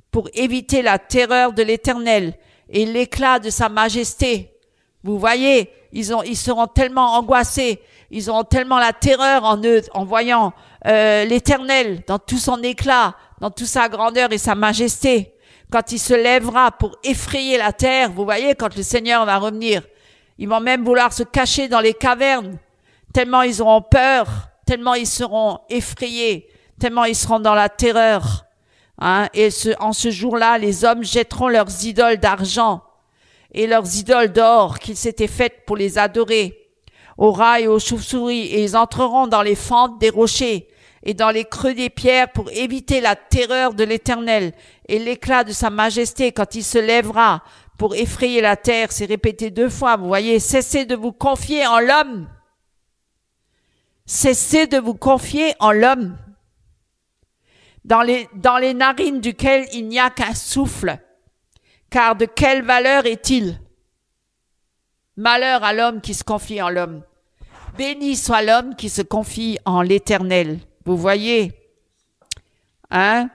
pour éviter la terreur de l'Éternel et l'éclat de sa majesté. Vous voyez, ils seront tellement angoissés, ils auront tellement la terreur en eux en voyant l'Éternel dans tout son éclat, dans toute sa grandeur et sa majesté. Quand il se lèvera pour effrayer la terre, vous voyez, quand le Seigneur va revenir, ils vont même vouloir se cacher dans les cavernes, tellement ils auront peur, tellement ils seront effrayés, tellement ils seront dans la terreur. Hein? Et en ce jour-là, les hommes jetteront leurs idoles d'argent et leurs idoles d'or qu'ils s'étaient faites pour les adorer aux rats et aux chauves-souris, et ils entreront dans les fentes des rochers et dans les creux des pierres pour éviter la terreur de l'Éternel et l'éclat de sa majesté quand il se lèvera pour effrayer la terre. C'est répété 2 fois, vous voyez. Cessez de vous confier en l'homme. Cessez de vous confier en l'homme, dans les narines duquel il n'y a qu'un souffle. Car de quelle valeur est-il? Malheur à l'homme qui se confie en l'homme. Béni soit l'homme qui se confie en l'Éternel. Vous voyez? Hein?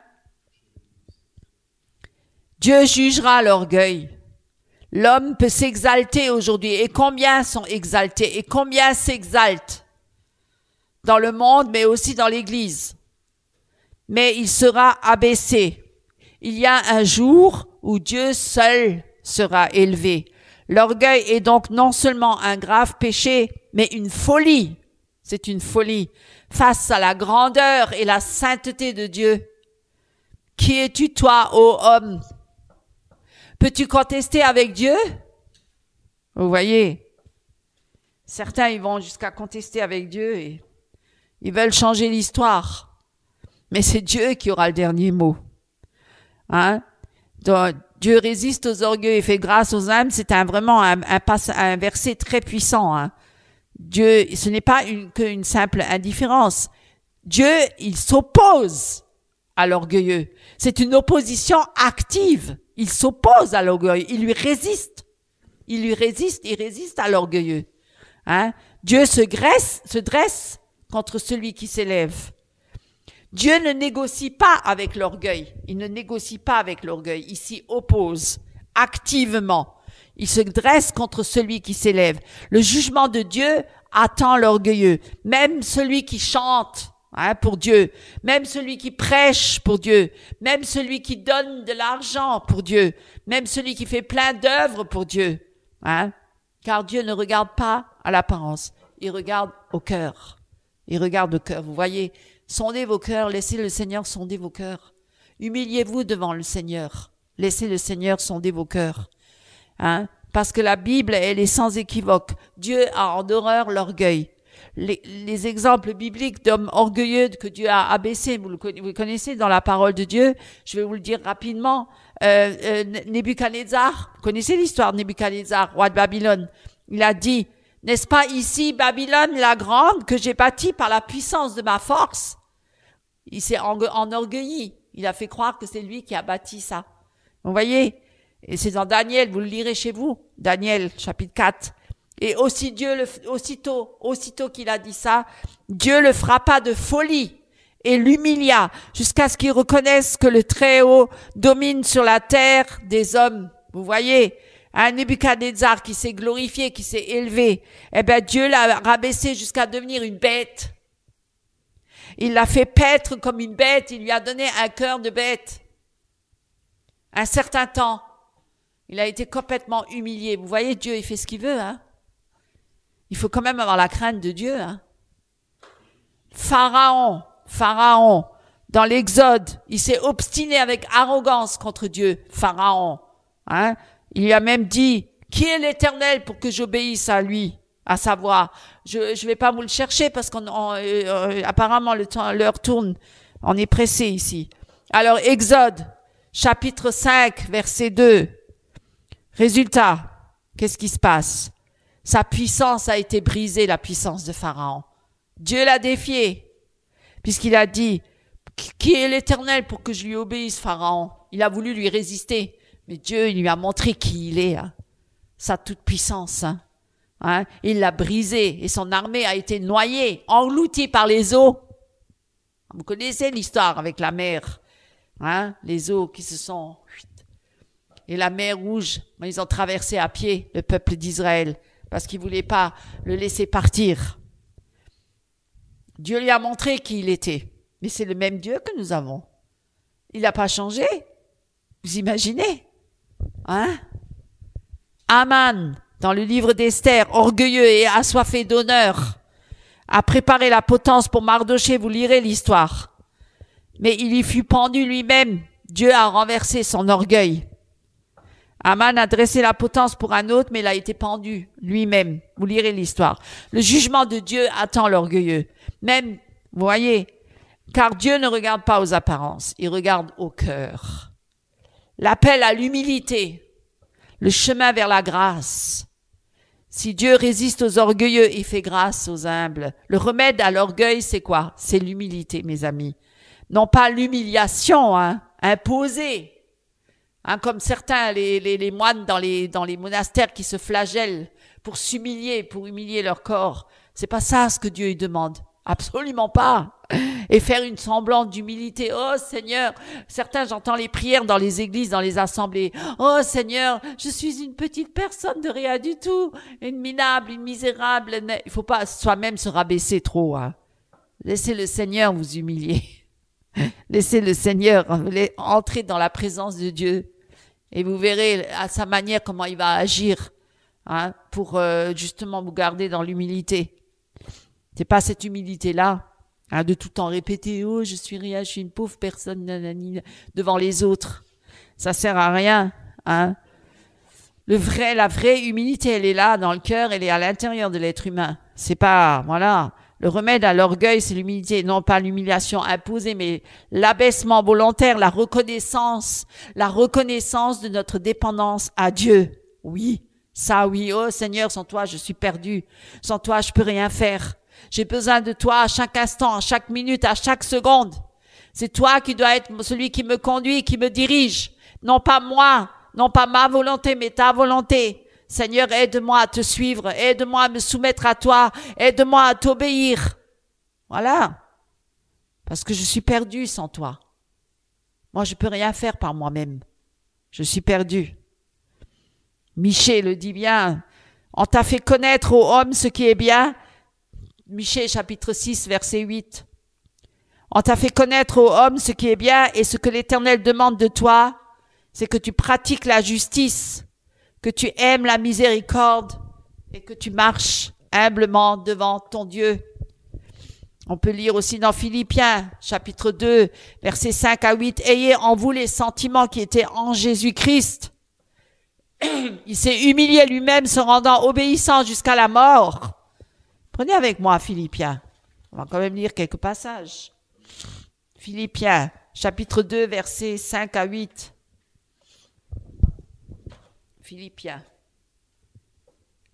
Dieu jugera l'orgueil. L'homme peut s'exalter aujourd'hui. Et combien sont exaltés? Et combien s'exaltent? Dans le monde, mais aussi dans l'Église. Mais il sera abaissé. Il y a un jour où Dieu seul sera élevé. L'orgueil est donc non seulement un grave péché, mais une folie. C'est une folie face à la grandeur et la sainteté de Dieu. Qui es-tu, toi, ô homme? Peux-tu contester avec Dieu? Vous voyez, certains ils vont jusqu'à contester avec Dieu et ils veulent changer l'histoire. Mais c'est Dieu qui aura le dernier mot. Hein? Donc, Dieu résiste aux orgueils et fait grâce aux âmes. C'est vraiment un verset très puissant. Hein? Dieu, ce n'est pas qu'une simple indifférence. Dieu, il s'oppose à l'orgueilleux. C'est une opposition active. Il s'oppose à l'orgueil. Il lui résiste. Il résiste à l'orgueilleux. Hein? Dieu se dresse contre celui qui s'élève. Dieu ne négocie pas avec l'orgueil. Il ne négocie pas avec l'orgueil. Il s'y oppose activement. Il se dresse contre celui qui s'élève. Le jugement de Dieu attend l'orgueilleux. Même celui qui chante pour Dieu, même celui qui prêche pour Dieu, même celui qui donne de l'argent pour Dieu, même celui qui fait plein d'œuvres pour Dieu. Car Dieu ne regarde pas à l'apparence. Il regarde au cœur. Il regarde au cœur. Vous voyez, sondez vos cœurs, laissez le Seigneur sonder vos cœurs. Humiliez-vous devant le Seigneur. Laissez le Seigneur sonder vos cœurs. Parce que la Bible, elle est sans équivoque. Dieu a en horreur l'orgueil. Les exemples bibliques d'hommes orgueilleux que Dieu a abaissés, vous le connaissez dans la parole de Dieu. Je vais vous le dire rapidement. Nebuchadnezzar, vous connaissez l'histoire de Nebuchadnezzar, roi de Babylone. Il a dit, n'est-ce pas ici Babylone la grande que j'ai bâtie par la puissance de ma force? Il s'est enorgueilli. Il a fait croire que c'est lui qui a bâti ça. Vous voyez? Et c'est dans Daniel, vous le lirez chez vous. Daniel, chapitre 4. Et aussi aussitôt qu'il a dit ça, Dieu le frappa de folie et l'humilia jusqu'à ce qu'il reconnaisse que le Très-Haut domine sur la terre des hommes. Vous voyez, un Nebuchadnezzar qui s'est glorifié, qui s'est élevé, eh ben Dieu l'a rabaissé jusqu'à devenir une bête. Il l'a fait paître comme une bête, il lui a donné un cœur de bête. Un certain temps, il a été complètement humilié. Vous voyez, Dieu, il fait ce qu'il veut, Il faut quand même avoir la crainte de Dieu, Pharaon, dans l'Exode, il s'est obstiné avec arrogance contre Dieu, Pharaon, Il lui a même dit, qui est l'Éternel pour que j'obéisse à lui, à sa voix? Je vais pas vous le chercher parce apparemment l'heure tourne, on est pressé ici. Alors, Exode, chapitre 5, verset 2. Résultat, qu'est-ce qui se passe? Sa puissance a été brisée, la puissance de Pharaon. Dieu l'a défié, puisqu'il a dit, qui est l'Éternel pour que je lui obéisse, Pharaon? Il a voulu lui résister, mais Dieu, il lui a montré qui il est, sa toute-puissance. Il l'a brisé, et son armée a été noyée, engloutie par les eaux. Vous connaissez l'histoire avec la mer, les eaux qui se sont... Et la mer Rouge, ils ont traversé à pied le peuple d'Israël, parce qu'il ne voulait pas le laisser partir. Dieu lui a montré qui il était. Mais c'est le même Dieu que nous avons. Il n'a pas changé. Vous imaginez? Aman, dans le livre d'Esther, orgueilleux et assoiffé d'honneur, a préparé la potence pour Mardochée. Vous lirez l'histoire. Mais il y fut pendu lui-même. Dieu a renversé son orgueil. Aman a dressé la potence pour un autre, mais il a été pendu lui-même. Vous lirez l'histoire. Le jugement de Dieu attend l'orgueilleux. Même, vous voyez, car Dieu ne regarde pas aux apparences, il regarde au cœur. L'appel à l'humilité, le chemin vers la grâce. Si Dieu résiste aux orgueilleux, il fait grâce aux humbles. Le remède à l'orgueil, c'est quoi? C'est l'humilité, mes amis. Non pas l'humiliation, imposée. Comme certains, les moines dans les monastères qui se flagellent pour s'humilier, pour humilier leur corps. C'est pas ça ce que Dieu demande. Absolument pas. Et faire une semblante d'humilité. Oh Seigneur, certains, j'entends les prières dans les églises, dans les assemblées. Oh Seigneur, je suis une petite personne de rien du tout. Une minable, une misérable. Il faut pas soi-même se rabaisser trop. Laissez le Seigneur vous humilier. Laissez le Seigneur entrer dans la présence de Dieu. Et vous verrez à sa manière comment il va agir, hein, pour justement vous garder dans l'humilité. C'est pas cette humilité-là, hein, de tout le temps répéter « Oh, je suis rien, je suis une pauvre personne nanani, devant les autres. » Ça sert à rien. Hein. La vraie humilité, elle est là dans le cœur, elle est à l'intérieur de l'être humain. C'est pas, voilà, le remède à l'orgueil, c'est l'humilité, non pas l'humiliation imposée, mais l'abaissement volontaire, la reconnaissance de notre dépendance à Dieu. Oui, ça oui, oh Seigneur, sans toi je suis perdu, sans toi je peux rien faire. J'ai besoin de toi à chaque instant, à chaque minute, à chaque seconde. C'est toi qui dois être celui qui me conduit, qui me dirige. Non pas moi, non pas ma volonté, mais ta volonté. Seigneur, aide-moi à te suivre, aide-moi à me soumettre à toi, aide-moi à t'obéir. Voilà. Parce que je suis perdu sans toi. Moi, je peux rien faire par moi-même. Je suis perdu. Michée le dit bien. On t'a fait connaître, ô homme, ce qui est bien. Michée, chapitre 6, verset 8. On t'a fait connaître, ô homme, ce qui est bien, et ce que l'Éternel demande de toi, c'est que tu pratiques la justice, que tu aimes la miséricorde et que tu marches humblement devant ton Dieu. On peut lire aussi dans Philippiens, chapitre 2, versets 5 à 8, « Ayez en vous les sentiments qui étaient en Jésus-Christ. Il s'est humilié lui-même, se rendant obéissant jusqu'à la mort. » Prenez avec moi Philippiens. On va quand même lire quelques passages. Philippiens, chapitre 2, versets 5 à 8. Philippiens,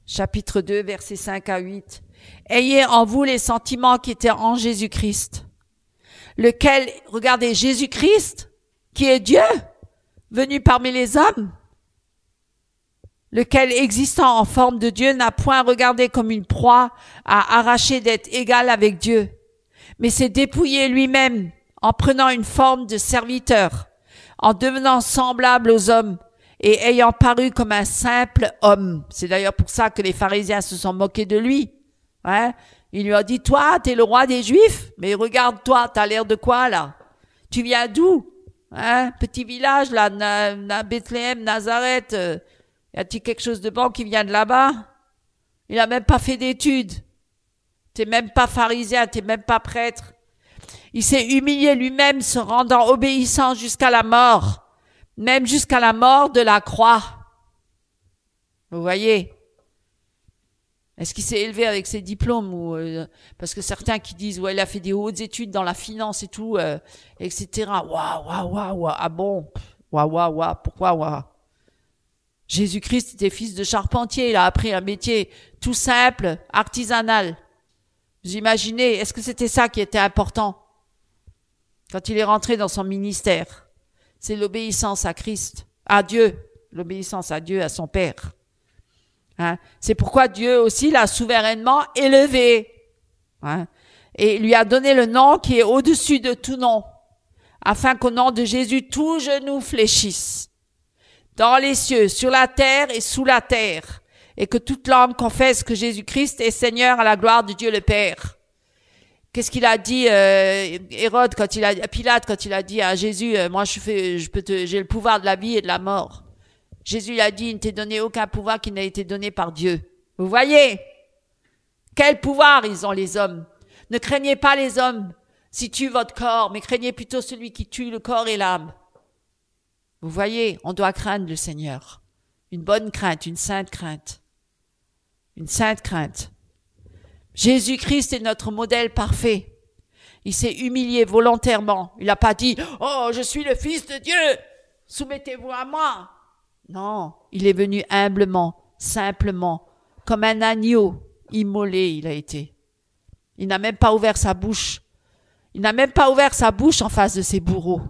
chapitre 2, versets 5 à 8. « Ayez en vous les sentiments qui étaient en Jésus-Christ, lequel, regardez, Jésus-Christ, qui est Dieu, venu parmi les hommes, lequel, existant en forme de Dieu, n'a point regardé comme une proie à arracher d'être égal avec Dieu, mais s'est dépouillé lui-même en prenant une forme de serviteur, en devenant semblable aux hommes, et ayant paru comme un simple homme. » C'est d'ailleurs pour ça que les pharisiens se sont moqués de lui. Hein? Il lui a dit, toi, t'es le roi des Juifs, mais regarde-toi, t'as l'air de quoi, là? Tu viens d'où? Hein? Petit village, là, Bethléem, Nazareth, y a-t-il quelque chose de bon qui vient de là-bas? Il a même pas fait d'études. T'es même pas pharisien, t'es même pas prêtre. Il s'est humilié lui-même, se rendant obéissant jusqu'à la mort, même jusqu'à la mort de la croix. Vous voyez? Est-ce qu'il s'est élevé avec ses diplômes ou parce que certains qui disent ouais il a fait des hautes études dans la finance et tout, etc. Waouh, ah bon, waouh, pourquoi waouh? Jésus-Christ était fils de charpentier, il a appris un métier tout simple, artisanal. Vous imaginez, est-ce que c'était ça qui était important quand il est rentré dans son ministère? C'est l'obéissance à Christ, à Dieu, l'obéissance à Dieu, à son Père. Hein? C'est pourquoi Dieu aussi l'a souverainement élevé, hein? Et lui a donné le nom qui est au-dessus de tout nom, afin qu'au nom de Jésus, tout genou fléchisse, dans les cieux, sur la terre et sous la terre, et que toute langue confesse que Jésus-Christ est Seigneur à la gloire de Dieu le Père. Qu'est-ce qu'il a dit Hérode Pilate quand il a dit à Jésus, moi j'ai le pouvoir de la vie et de la mort. Jésus lui a dit, il ne t'est donné aucun pouvoir qui n'a été donné par Dieu. Vous voyez? Quel pouvoir ils ont les hommes? Ne craignez pas les hommes si tuent votre corps, mais craignez plutôt celui qui tue le corps et l'âme. Vous voyez, on doit craindre le Seigneur. Une bonne crainte, une sainte crainte. Une sainte crainte. Jésus-Christ est notre modèle parfait. Il s'est humilié volontairement. Il n'a pas dit, oh, je suis le Fils de Dieu, soumettez-vous à moi. Non, il est venu humblement, simplement, comme un agneau immolé il a été. Il n'a même pas ouvert sa bouche. Il n'a même pas ouvert sa bouche en face de ses bourreaux.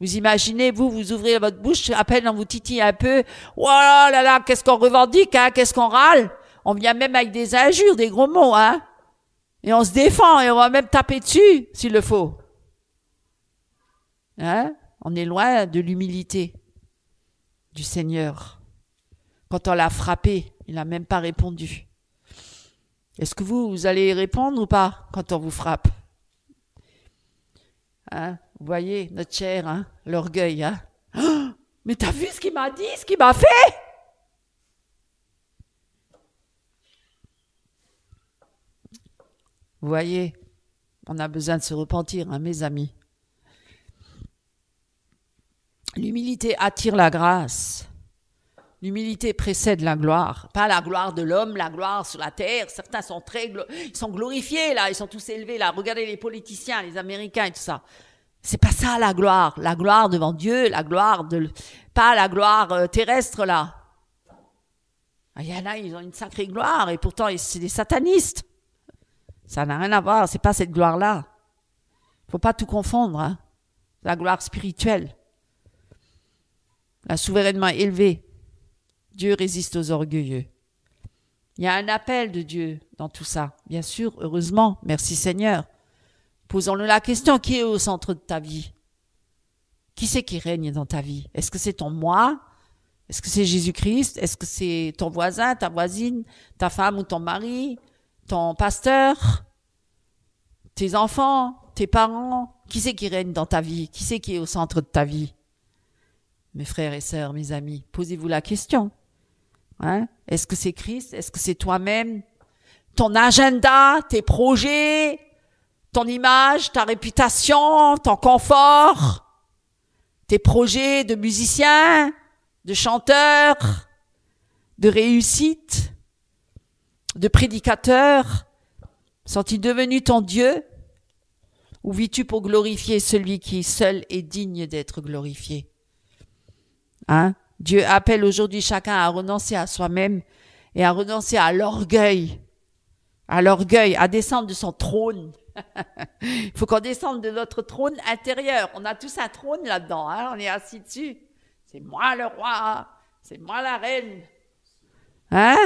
Vous imaginez, vous ouvrez votre bouche, à peine on vous titille un peu. Oh là là, qu'est-ce qu'on revendique, hein, qu'est-ce qu'on râle. On vient même avec des injures, des gros mots, hein. Et on se défend et on va même taper dessus, s'il le faut. Hein? On est loin de l'humilité du Seigneur. Quand on l'a frappé, il n'a même pas répondu. Est-ce que vous allez répondre ou pas quand on vous frappe? Hein? Vous voyez, notre chair, hein? L'orgueil. Hein? Oh, mais t'as vu ce qu'il m'a dit, ce qu'il m'a fait? Vous voyez, on a besoin de se repentir, hein, mes amis. L'humilité attire la grâce. L'humilité précède la gloire. Pas la gloire de l'homme, la gloire sur la terre. Certains sont ils sont glorifiés, là. Ils sont tous élevés, là. Regardez les politiciens, les Américains et tout ça. C'est pas ça, la gloire. La gloire devant Dieu, la gloire pas la gloire terrestre, là. Il y en a, ils ont une sacrée gloire, et pourtant, c'est des satanistes. Ça n'a rien à voir, c'est pas cette gloire-là. Faut pas tout confondre, hein. La gloire spirituelle. La souverainement élevée. Dieu résiste aux orgueilleux. Il y a un appel de Dieu dans tout ça. Bien sûr, heureusement, merci Seigneur. Posons-nous la question, qui est au centre de ta vie? Qui c'est qui règne dans ta vie? Est-ce que c'est ton moi? Est-ce que c'est Jésus-Christ? Est-ce que c'est ton voisin, ta voisine, ta femme ou ton mari, ton pasteur, tes enfants, tes parents? Qui c'est qui règne dans ta vie? Qui c'est qui est au centre de ta vie? Mes frères et sœurs, mes amis, posez-vous la question. Hein? Est-ce que c'est Christ? Est-ce que c'est toi-même? Ton agenda, tes projets, ton image, ta réputation, ton confort, tes projets de musicien, de chanteur, de réussite, de prédicateur, sont-ils devenus ton Dieu? Ou vis-tu pour glorifier celui qui seul est digne d'être glorifié? Hein? Dieu appelle aujourd'hui chacun à renoncer à soi-même et à renoncer à l'orgueil, à descendre de son trône. Il faut qu'on descende de notre trône intérieur. On a tous un trône là-dedans, hein? On est assis dessus. C'est moi le roi, c'est moi la reine. Hein?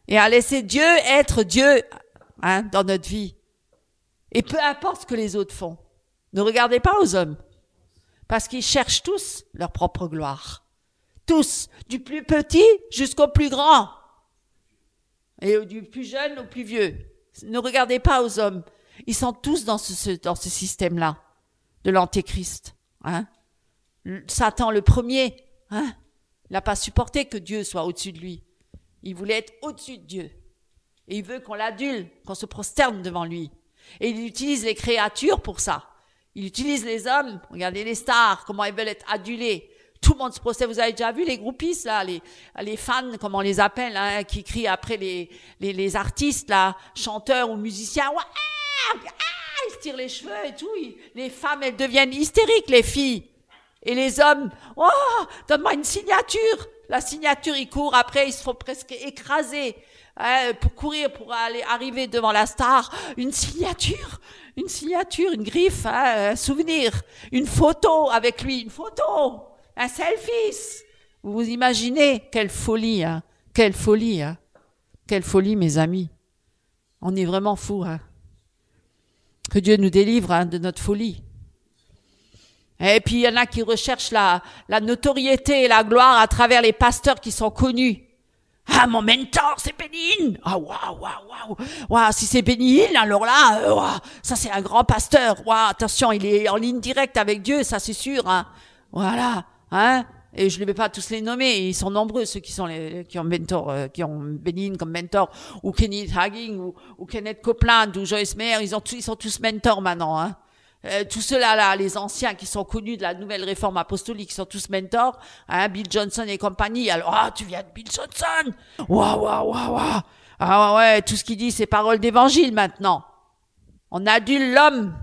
Et à laisser Dieu être Dieu, hein, dans notre vie. Et peu importe ce que les autres font. Ne regardez pas aux hommes. Parce qu'ils cherchent tous leur propre gloire. Tous, du plus petit jusqu'au plus grand. Et du plus jeune au plus vieux. Ne regardez pas aux hommes. Ils sont tous dans ce système-là, de l'antéchrist. Hein? Satan le premier, hein? Il n'a pas supporté que Dieu soit au-dessus de lui. Il voulait être au-dessus de Dieu. Et il veut qu'on l'adule, qu'on se prosterne devant lui. Et il utilise les créatures pour ça. Il utilise les hommes. Regardez les stars, comment ils veulent être adulés. Tout le monde se procède. Vous avez déjà vu les groupistes, là, les fans, comme on les appelle, hein, qui crient après les artistes, là, chanteurs ou musiciens. Ouais, ils se tirent les cheveux et tout. Les femmes, elles deviennent hystériques, les filles. Et les hommes, oh, donne-moi une signature. La signature, ils courent après, ils se font presque écraser, hein, pour courir, pour aller arriver devant la star. Une signature, une griffe, hein, un souvenir, une photo avec lui, une photo. Un selfie. Vous vous imaginez? Quelle folie, hein? Quelle folie, hein? Quelle folie, mes amis. On est vraiment fous, hein? Que Dieu nous délivre, hein, de notre folie. Et puis, il y en a qui recherchent la notoriété et la gloire à travers les pasteurs qui sont connus. Ah, mon mentor, c'est Benny. Ah, waouh. Si c'est Benny, alors là, waouh, ça c'est un grand pasteur. Waouh, attention, il est en ligne directe avec Dieu, ça c'est sûr, hein? Voilà. Hein? Et je ne vais pas tous les nommer, ils sont nombreux ceux qui ont mentor, qui ont Benin comme mentor, ou Kenneth Hagin, ou Kenneth Copeland, ou Joyce Meyer, ils sont tous mentors maintenant, hein. Tous ceux-là, là, les anciens qui sont connus de la nouvelle réforme apostolique, qui sont tous mentors, hein, Bill Johnson et compagnie. Alors, tu viens de Bill Johnson? Waouh. Ah ouais, tout ce qu'il dit, c'est paroles d'évangile maintenant. On adule l'homme.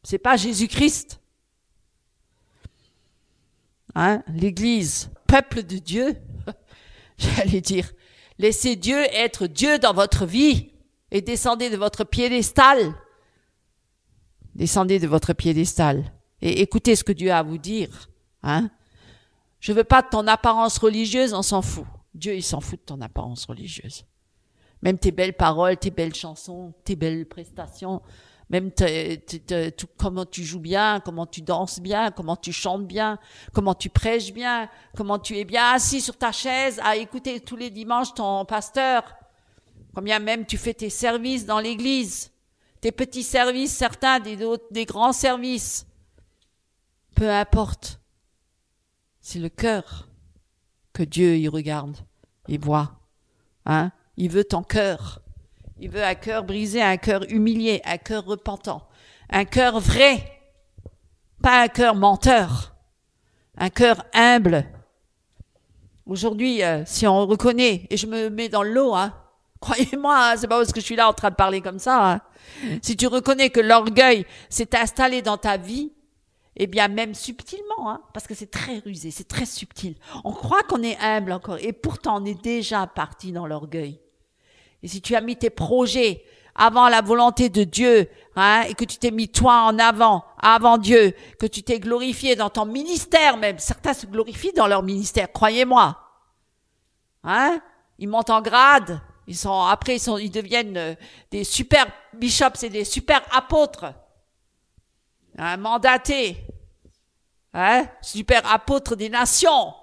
C'est pas Jésus-Christ. Hein? L'Église, peuple de Dieu, j'allais dire, laissez Dieu être Dieu dans votre vie et descendez de votre piédestal. Descendez de votre piédestal et écoutez ce que Dieu a à vous dire. Hein? Je veux pas de ton apparence religieuse, on s'en fout. Dieu, il s'en fout de ton apparence religieuse. Même tes belles paroles, tes belles chansons, tes belles prestations, même comment tu joues bien, comment tu danses bien, comment tu chantes bien, comment tu prêches bien, comment tu es bien assis sur ta chaise à écouter tous les dimanches ton pasteur, combien même tu fais tes services dans l'église, Tes petits services, certains, des grands services. Peu importe. C'est le cœur que Dieu y regarde et voit. Hein? Il veut ton cœur. Il veut un cœur brisé, un cœur humilié, un cœur repentant. Un cœur vrai. Pas un cœur menteur. Un cœur humble. Aujourd'hui, si on reconnaît, et je me mets dans le lot, hein, croyez-moi, hein, c'est pas parce que je suis là en train de parler comme ça. Hein. Si tu reconnais que l'orgueil s'est installé dans ta vie, eh bien même subtilement, hein, parce que c'est très rusé, c'est très subtil. On croit qu'on est humble encore, et pourtant on est déjà parti dans l'orgueil. Et si tu as mis tes projets avant la volonté de Dieu, hein, et que tu t'es mis toi en avant Dieu, que tu t'es glorifié dans ton ministère même, certains se glorifient dans leur ministère, croyez-moi. Hein, ils montent en grade, ils deviennent des super bishops et des super apôtres, hein, mandatés, hein, super apôtres des nations.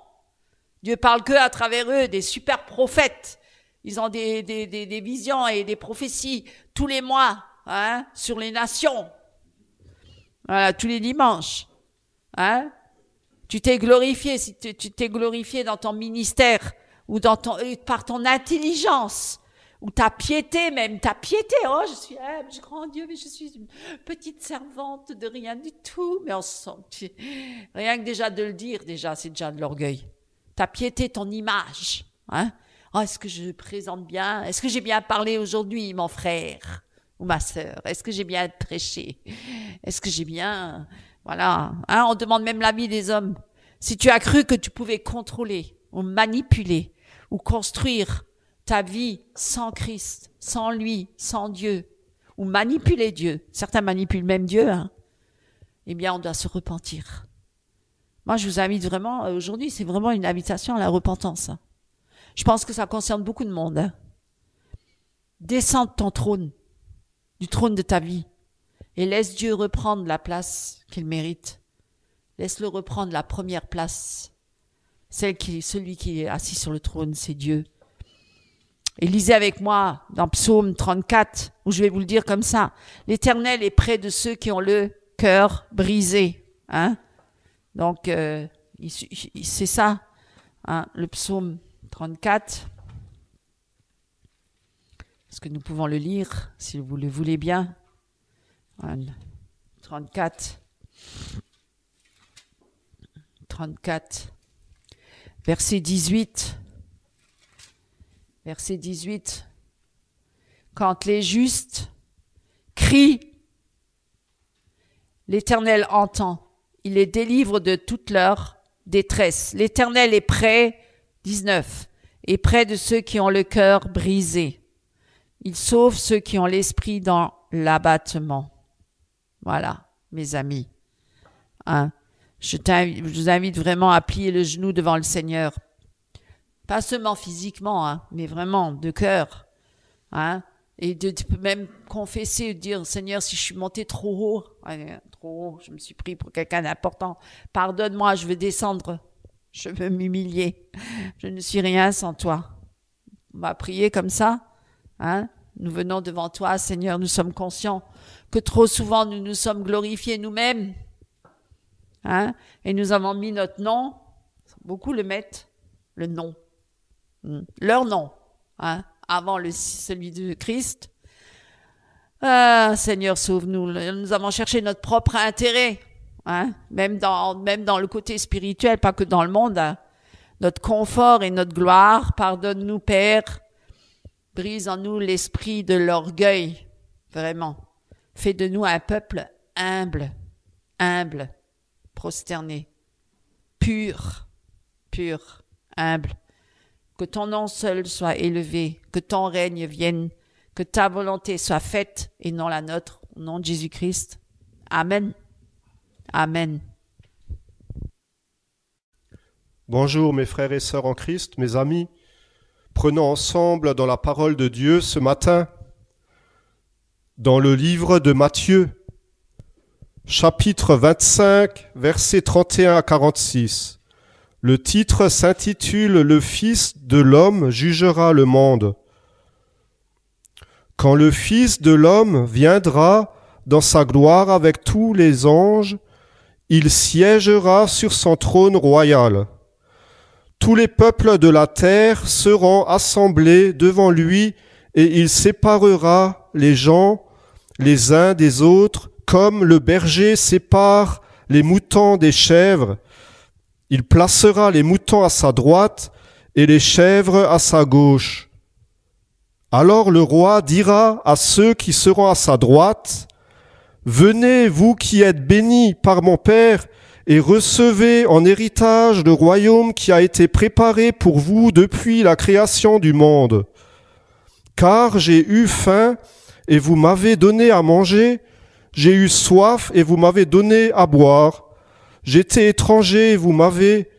Dieu parle qu'eux à travers eux, des super prophètes. Ils ont des visions et des prophéties tous les mois, hein, sur les nations. Voilà, tous les dimanches. Hein. Tu t'es glorifié, si tu t'es glorifié dans ton ministère ou par ton intelligence ou ta piété même, oh je suis humble, je crois en Dieu, mais je suis une petite servante de rien du tout. Mais on se sent, rien que déjà de le dire, c'est déjà de l'orgueil. Ta piété, ton image, hein. Oh, est-ce que je présente bien? Est-ce que j'ai bien parlé aujourd'hui, mon frère ou ma sœur? Est-ce que j'ai bien prêché? Est-ce que j'ai bien... Voilà. Hein, on demande même l'avis des hommes. Si tu as cru que tu pouvais contrôler ou manipuler ou construire ta vie sans Christ, sans lui, sans Dieu, ou manipuler Dieu, certains manipulent même Dieu, hein, eh bien on doit se repentir. Moi je vous invite vraiment, aujourd'hui c'est vraiment une invitation à la repentance. Hein. Je pense que ça concerne beaucoup de monde. Hein. Descends de ton trône, du trône de ta vie, et laisse Dieu reprendre la place qu'il mérite. Laisse-le reprendre la première place. Celui qui est assis sur le trône, c'est Dieu. Et lisez avec moi dans Psaume 34, où je vais vous le dire comme ça. L'Éternel est près de ceux qui ont le cœur brisé. Hein? Donc, c'est ça, hein, le Psaume 34. Est-ce que nous pouvons le lire, si vous le voulez bien? 34. Verset 18. Verset 18. Quand les justes crient, l'Éternel entend. Il les délivre de toute leur détresse. L'Éternel est près, 19, est près de ceux qui ont le cœur brisé. Il sauve ceux qui ont l'esprit dans l'abattement. Voilà, mes amis. Hein? Je vous invite vraiment à plier le genou devant le Seigneur. Pas seulement physiquement, hein, mais vraiment de cœur. Hein? Et tu peux même confesser, dire, Seigneur, si je suis monté trop haut, je me suis pris pour quelqu'un d'important, pardonne-moi, je veux descendre, je veux m'humilier. Je ne suis rien sans toi. On va prier comme ça. Hein? Nous venons devant toi, Seigneur, nous sommes conscients que trop souvent nous nous sommes glorifiés nous-mêmes. Hein? Et nous avons mis notre nom, beaucoup le mettent, le nom, leur nom, hein? Avant celui de Christ. Ah, Seigneur, sauve-nous. Nous avons cherché notre propre intérêt, hein? Même dans le côté spirituel, pas que dans le monde. Hein? Notre confort et notre gloire, pardonne-nous, Père. Brise en nous l'esprit de l'orgueil, vraiment. Fais de nous un peuple humble, prosterné, pur, humble. Que ton nom seul soit élevé, que ton règne vienne, que ta volonté soit faite et non la nôtre, au nom de Jésus-Christ. Amen. Amen. Bonjour mes frères et sœurs en Christ, mes amis. Prenons ensemble dans la parole de Dieu ce matin, dans le livre de Matthieu, chapitre 25, versets 31 à 46. Le titre s'intitule « Le Fils de l'homme jugera le monde ». Quand le Fils de l'homme viendra dans sa gloire avec tous les anges, il siégera sur son trône royal. Tous les peuples de la terre seront assemblés devant lui et il séparera les gens les uns des autres comme le berger sépare les moutons des chèvres. Il placera les moutons à sa droite et les chèvres à sa gauche. Alors le roi dira à ceux qui seront à sa droite, « Venez, vous qui êtes bénis par mon Père, et recevez en héritage le royaume qui a été préparé pour vous depuis la création du monde. Car j'ai eu faim, et vous m'avez donné à manger, j'ai eu soif, et vous m'avez donné à boire. J'étais étranger, et vous m'avez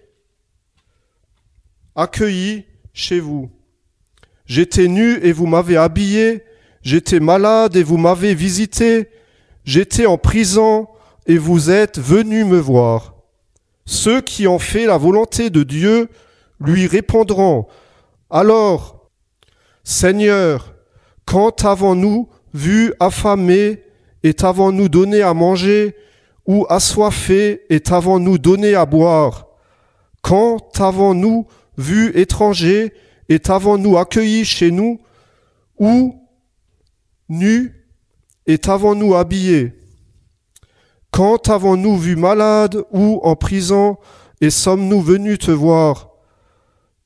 accueilli chez vous. J'étais nu, et vous m'avez habillé, j'étais malade, et vous m'avez visité. J'étais en prison et vous êtes venus me voir. Ceux qui ont fait la volonté de Dieu lui répondront, alors, Seigneur, quand t'avons-nous vu affamé et t'avons-nous donné à manger, ou assoiffé et t'avons-nous donné à boire? Quand t'avons-nous vu étranger et t'avons-nous accueilli chez nous, ou nu et t'avons-nous habillé? Quand avons-nous vu malade ou en prison et sommes-nous venus te voir?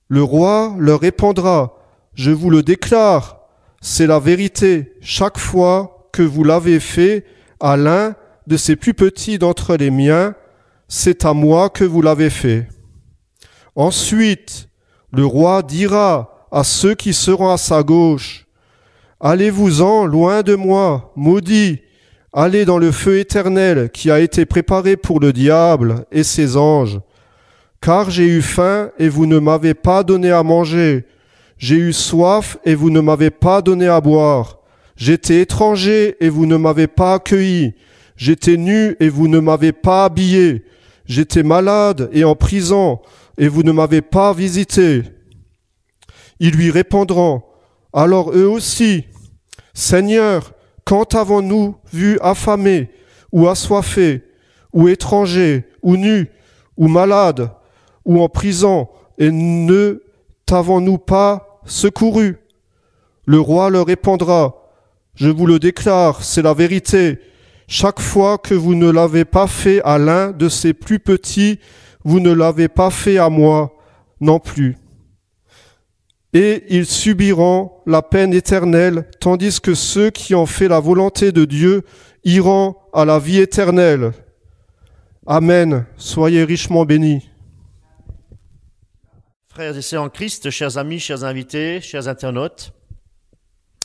Le roi leur répondra, je vous le déclare, c'est la vérité, chaque fois que vous l'avez fait à l'un de ces plus petits d'entre les miens, c'est à moi que vous l'avez fait. Ensuite, le roi dira à ceux qui seront à sa gauche, allez-vous-en loin de moi, maudits, allez dans le feu éternel qui a été préparé pour le diable et ses anges. Car j'ai eu faim et vous ne m'avez pas donné à manger. J'ai eu soif et vous ne m'avez pas donné à boire. J'étais étranger et vous ne m'avez pas accueilli. J'étais nu et vous ne m'avez pas habillé. J'étais malade et en prison et vous ne m'avez pas visité. Ils lui répondront, alors eux aussi, Seigneur, quand avons-nous vu affamé, ou assoiffé, ou étranger, ou nu, ou malade, ou en prison, et ne t'avons-nous pas secouru? Le roi leur répondra, je vous le déclare, c'est la vérité. Chaque fois que vous ne l'avez pas fait à l'un de ces plus petits, vous ne l'avez pas fait à moi non plus. Et ils subiront la peine éternelle, tandis que ceux qui ont fait la volonté de Dieu iront à la vie éternelle. Amen. Soyez richement bénis. Frères et sœurs en Christ, chers amis, chers invités, chers internautes,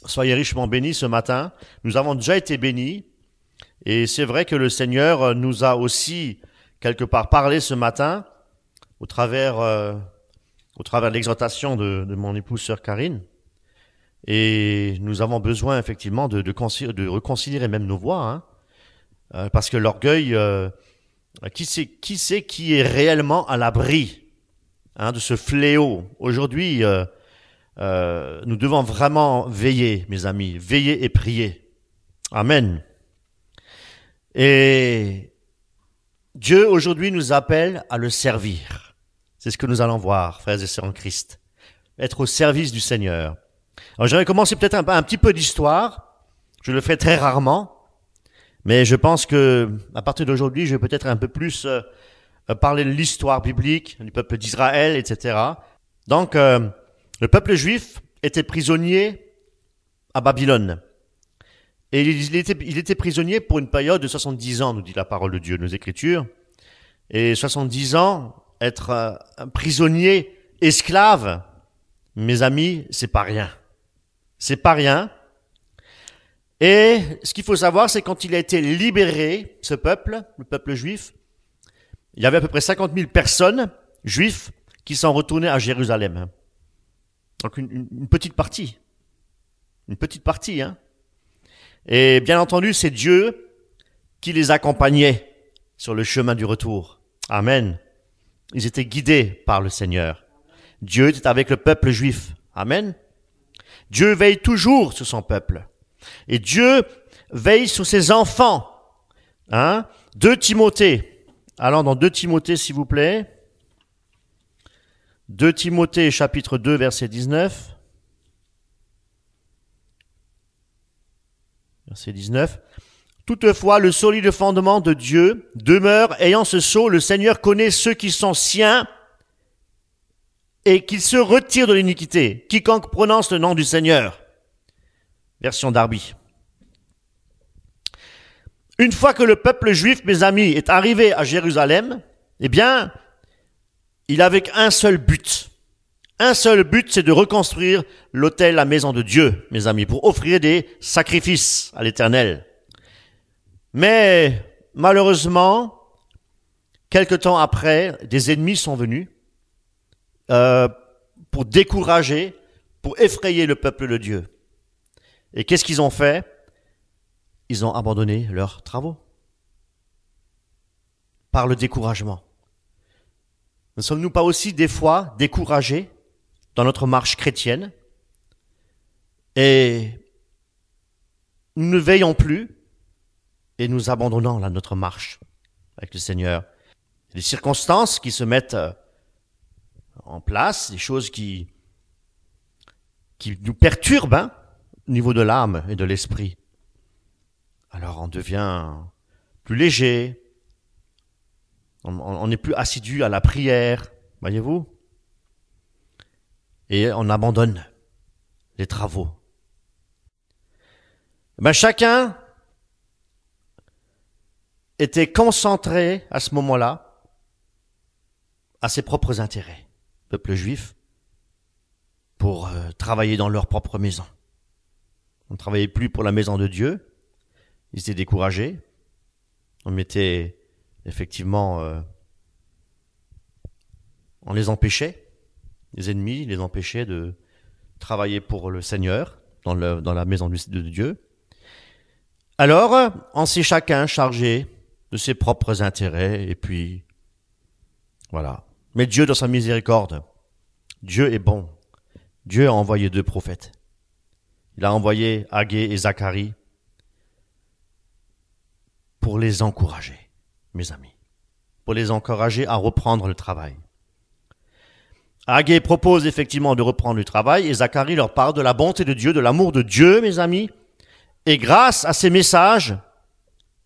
soyez richement bénis ce matin. Nous avons déjà été bénis et c'est vrai que le Seigneur nous a aussi quelque part parlé ce matin au travers de l'exhortation de mon épouse sœur Karine. Et nous avons besoin effectivement de reconsidérer même nos voix, parce que l'orgueil, qui est réellement à l'abri de ce fléau? Aujourd'hui, nous devons vraiment veiller, mes amis, veiller et prier. Amen. Et Dieu aujourd'hui nous appelle à le servir. C'est ce que nous allons voir, frères et sœurs en Christ. Être au service du Seigneur. Alors j'aurais commencé peut-être un petit peu d'histoire. Je le ferai très rarement. Mais je pense que à partir d'aujourd'hui, je vais peut-être un peu plus parler de l'histoire biblique, du peuple d'Israël, etc. Donc, le peuple juif était prisonnier à Babylone. Et il était prisonnier pour une période de 70 ans, nous dit la parole de Dieu, nos Écritures. Et 70 ans, être un prisonnier esclave, mes amis, c'est pas rien. C'est pas rien. Et ce qu'il faut savoir, c'est quand il a été libéré, ce peuple, le peuple juif, il y avait à peu près 50 000 personnes juifs qui sont retournées à Jérusalem. Donc une petite partie. Une petite partie, hein. Et bien entendu, c'est Dieu qui les accompagnait sur le chemin du retour. Amen. Ils étaient guidés par le Seigneur. Dieu était avec le peuple juif. Amen. Dieu veille toujours sur son peuple. Et Dieu veille sur ses enfants. 2 Timothée. Allons dans 2 Timothée, s'il vous plaît. 2 Timothée, chapitre 2, verset 19. Verset 19. Toutefois, le solide fondement de Dieu demeure, ayant ce sceau, le Seigneur connaît ceux qui sont siens et qu'ils se retirent de l'iniquité. Quiconque prononce le nom du Seigneur. Version Darby. Une fois que le peuple juif, mes amis, est arrivé à Jérusalem, eh bien, il avait un seul but. Un seul but, c'est de reconstruire l'autel, la maison de Dieu, mes amis, pour offrir des sacrifices à l'Éternel. Mais, malheureusement, quelque temps après, des ennemis sont venus pour décourager, pour effrayer le peuple de Dieu. Et qu'est-ce qu'ils ont fait? Ils ont abandonné leurs travaux par le découragement. Ne sommes-nous pas aussi des fois découragés dans notre marche chrétienne et nous ne veillons plus et nous abandonnons notre marche avec le Seigneur? Des circonstances qui se mettent en place, des choses qui nous perturbent au niveau de l'âme et de l'esprit. Alors on devient plus léger, on n'est plus assidu à la prière, voyez-vous, et on abandonne les travaux. Chacun était concentré à ce moment-là à ses propres intérêts, peuple juif, pour travailler dans leur propre maison. On ne travaillait plus pour la maison de Dieu. Ils étaient découragés. On mettait effectivement, on les empêchait, les ennemis les empêchaient de travailler pour le Seigneur dans la maison de Dieu. Alors, on s'est chacun chargé de ses propres intérêts et puis voilà. Mais Dieu, dans sa miséricorde, Dieu est bon. Dieu a envoyé 2 prophètes. Il a envoyé Haggée et Zacharie pour les encourager, mes amis, pour les encourager à reprendre le travail. Haggée propose effectivement de reprendre le travail et Zacharie leur parle de la bonté de Dieu, de l'amour de Dieu, mes amis. Et grâce à ces messages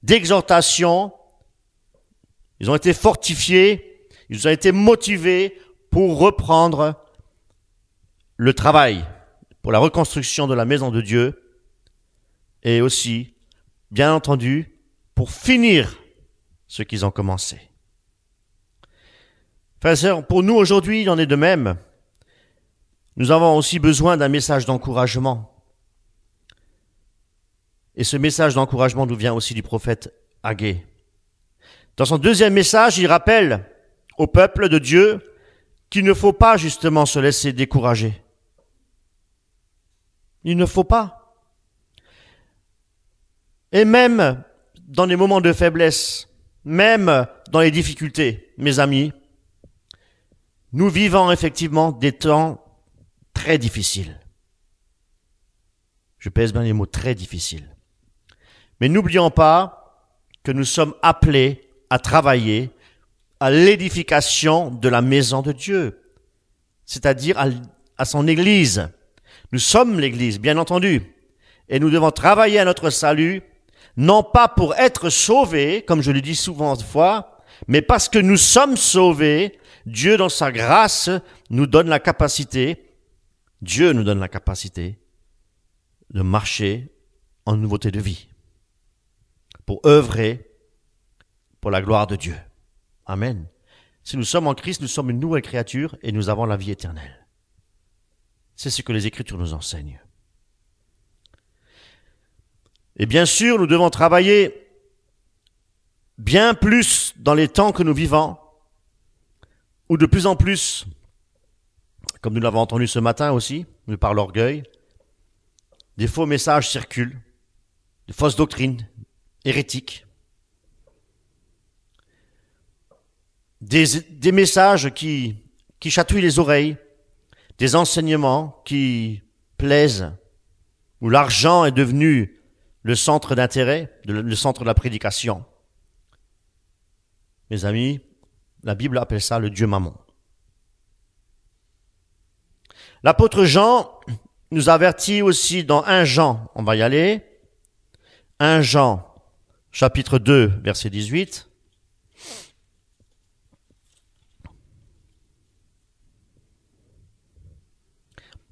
d'exhortation, ils ont été fortifiés, ils ont été motivés pour reprendre le travail, pour la reconstruction de la maison de Dieu et aussi, bien entendu, pour finir ce qu'ils ont commencé. Frères et sœurs, pour nous aujourd'hui, il en est de même. Nous avons aussi besoin d'un message d'encouragement. Et ce message d'encouragement nous vient aussi du prophète Haggée. Dans son 2e message, il rappelle au peuple de Dieu qu'il ne faut pas justement se laisser décourager. Il ne faut pas. Et même dans les moments de faiblesse, même dans les difficultés, mes amis, nous vivons effectivement des temps très difficiles. Je pèse bien les mots très difficiles. Mais n'oublions pas que nous sommes appelés à travailler à l'édification de la maison de Dieu, c'est-à-dire à son Église. Nous sommes l'Église, bien entendu, et nous devons travailler à notre salut, non pas pour être sauvés, comme je le dis souvent de fois, mais parce que nous sommes sauvés. Dieu, dans sa grâce, nous donne la capacité, Dieu nous donne la capacité de marcher en nouveauté de vie, pour œuvrer pour la gloire de Dieu. Amen. Si nous sommes en Christ, nous sommes une nouvelle créature et nous avons la vie éternelle. C'est ce que les Écritures nous enseignent. Et bien sûr, nous devons travailler bien plus dans les temps que nous vivons, ou de plus en plus, comme nous l'avons entendu ce matin aussi, par l'orgueil, des faux messages circulent, de fausses doctrines hérétiques, des messages qui chatouillent les oreilles, des enseignements qui plaisent, où l'argent est devenu le centre d'intérêt, le centre de la prédication. Mes amis, la Bible appelle ça le Dieu Mammon. L'apôtre Jean nous avertit aussi dans 1 Jean, on va y aller, 1 Jean, chapitre 2, verset 18.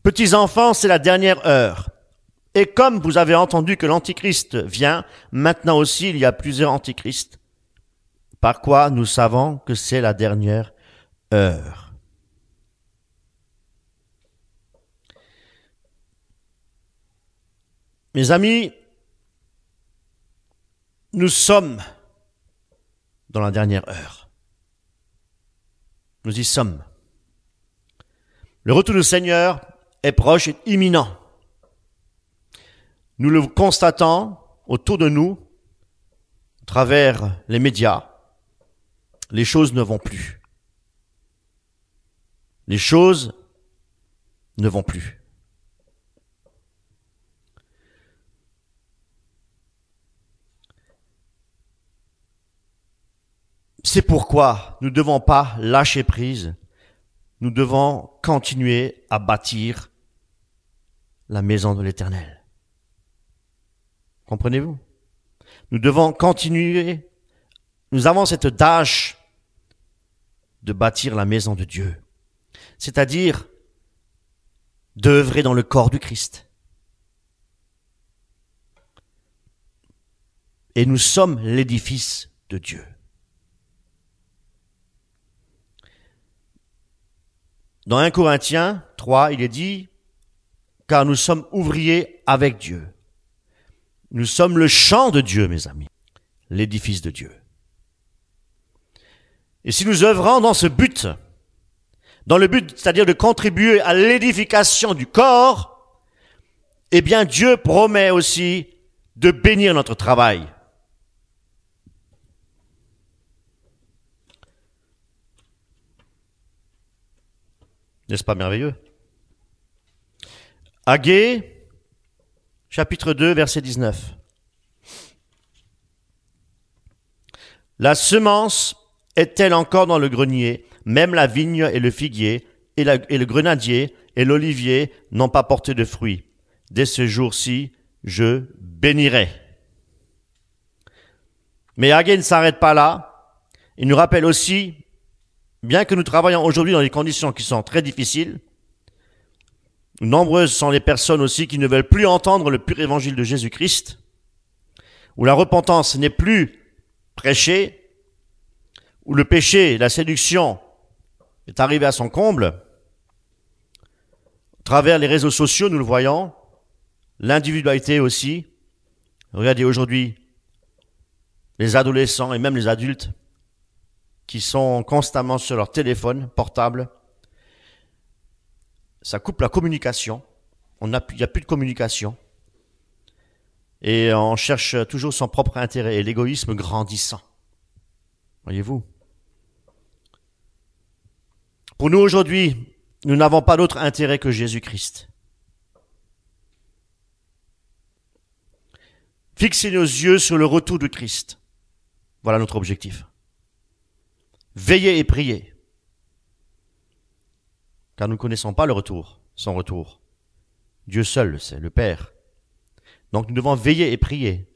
Petits enfants, c'est la dernière heure. Et comme vous avez entendu que l'Antichrist vient, maintenant aussi il y a plusieurs Antichrists. Par quoi nous savons que c'est la dernière heure. Mes amis, nous sommes dans la dernière heure. Nous y sommes. Le retour du Seigneur est proche et imminent. Nous le constatons autour de nous, à travers les médias. Les choses ne vont plus. Les choses ne vont plus. C'est pourquoi nous ne devons pas lâcher prise. Nous devons continuer à bâtir la maison de l'Éternel. Comprenez-vous? Nous devons continuer. Nous avons cette tâche de bâtir la maison de Dieu, c'est-à-dire d'œuvrer dans le corps du Christ. Et nous sommes l'édifice de Dieu. Dans 1 Corinthiens 3, il est dit, car nous sommes ouvriers avec Dieu. Nous sommes le champ de Dieu, mes amis, l'édifice de Dieu. Et si nous œuvrons dans ce but, dans le but, c'est-à-dire de contribuer à l'édification du corps, eh bien Dieu promet aussi de bénir notre travail. N'est-ce pas merveilleux? Agée, chapitre 2, verset 19. La semence est-elle encore dans le grenier? Même la vigne et le figuier et le grenadier et l'olivier n'ont pas porté de fruits. Dès ce jour-ci, je bénirai. Mais Agée ne s'arrête pas là. Il nous rappelle aussi, bien que nous travaillons aujourd'hui dans des conditions qui sont très difficiles, nombreuses sont les personnes aussi qui ne veulent plus entendre le pur évangile de Jésus-Christ, où la repentance n'est plus prêchée, où le péché, la séduction est arrivé à son comble. À travers les réseaux sociaux, nous le voyons, l'individualité aussi. Regardez aujourd'hui les adolescents et même les adultes qui sont constamment sur leur téléphone portable. Ça coupe la communication. Il n'y a plus de communication. Et on cherche toujours son propre intérêt et l'égoïsme grandissant. Voyez-vous? Pour nous aujourd'hui, nous n'avons pas d'autre intérêt que Jésus-Christ. Fixez nos yeux sur le retour du Christ. Voilà notre objectif. Veillez et priez. Car nous ne connaissons pas le retour, son retour. Dieu seul le sait, le Père. Donc nous devons veiller et prier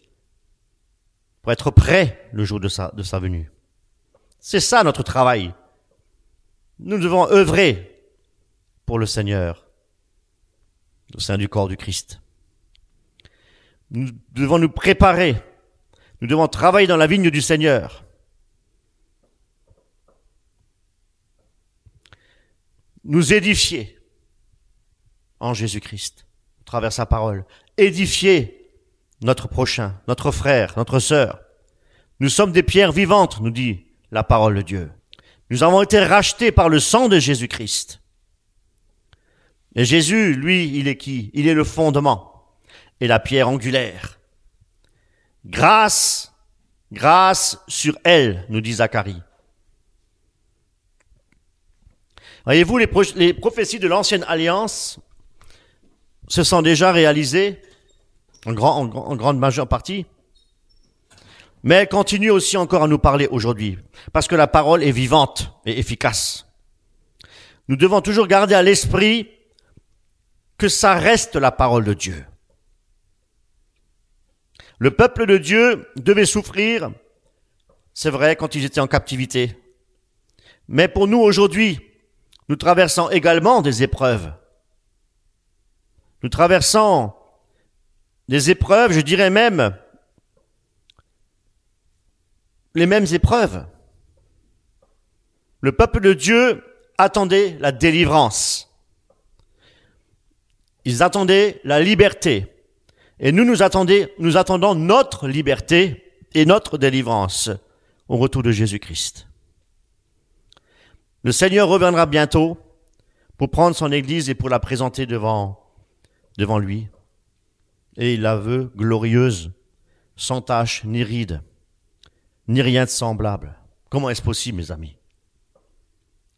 pour être prêts le jour de sa venue. C'est ça notre travail. Nous devons œuvrer pour le Seigneur au sein du corps du Christ. Nous devons nous préparer. Nous devons travailler dans la vigne du Seigneur. Nous édifier en Jésus-Christ, à travers sa parole. Édifier notre prochain, notre frère, notre sœur. Nous sommes des pierres vivantes, nous dit la parole de Dieu. Nous avons été rachetés par le sang de Jésus-Christ. Et Jésus, lui, il est qui? Il est le fondement et la pierre angulaire. Grâce sur elle, nous dit Zacharie. Voyez-vous, les prophéties de l'ancienne alliance se sont déjà réalisées en grande majeure partie. Mais elle continue aussi encore à nous parler aujourd'hui, parce que la parole est vivante et efficace. Nous devons toujours garder à l'esprit que ça reste la parole de Dieu. Le peuple de Dieu devait souffrir, c'est vrai, quand ils étaient en captivité. Mais pour nous aujourd'hui, nous traversons également des épreuves. Nous traversons des épreuves, je dirais même, les mêmes épreuves. Le peuple de Dieu attendait la délivrance. Ils attendaient la liberté. Et nous attendons notre liberté et notre délivrance au retour de Jésus-Christ. Le Seigneur reviendra bientôt pour prendre son Église et pour la présenter devant lui. Et il la veut glorieuse, sans tache ni ride, ni rien de semblable. Comment est-ce possible, mes amis?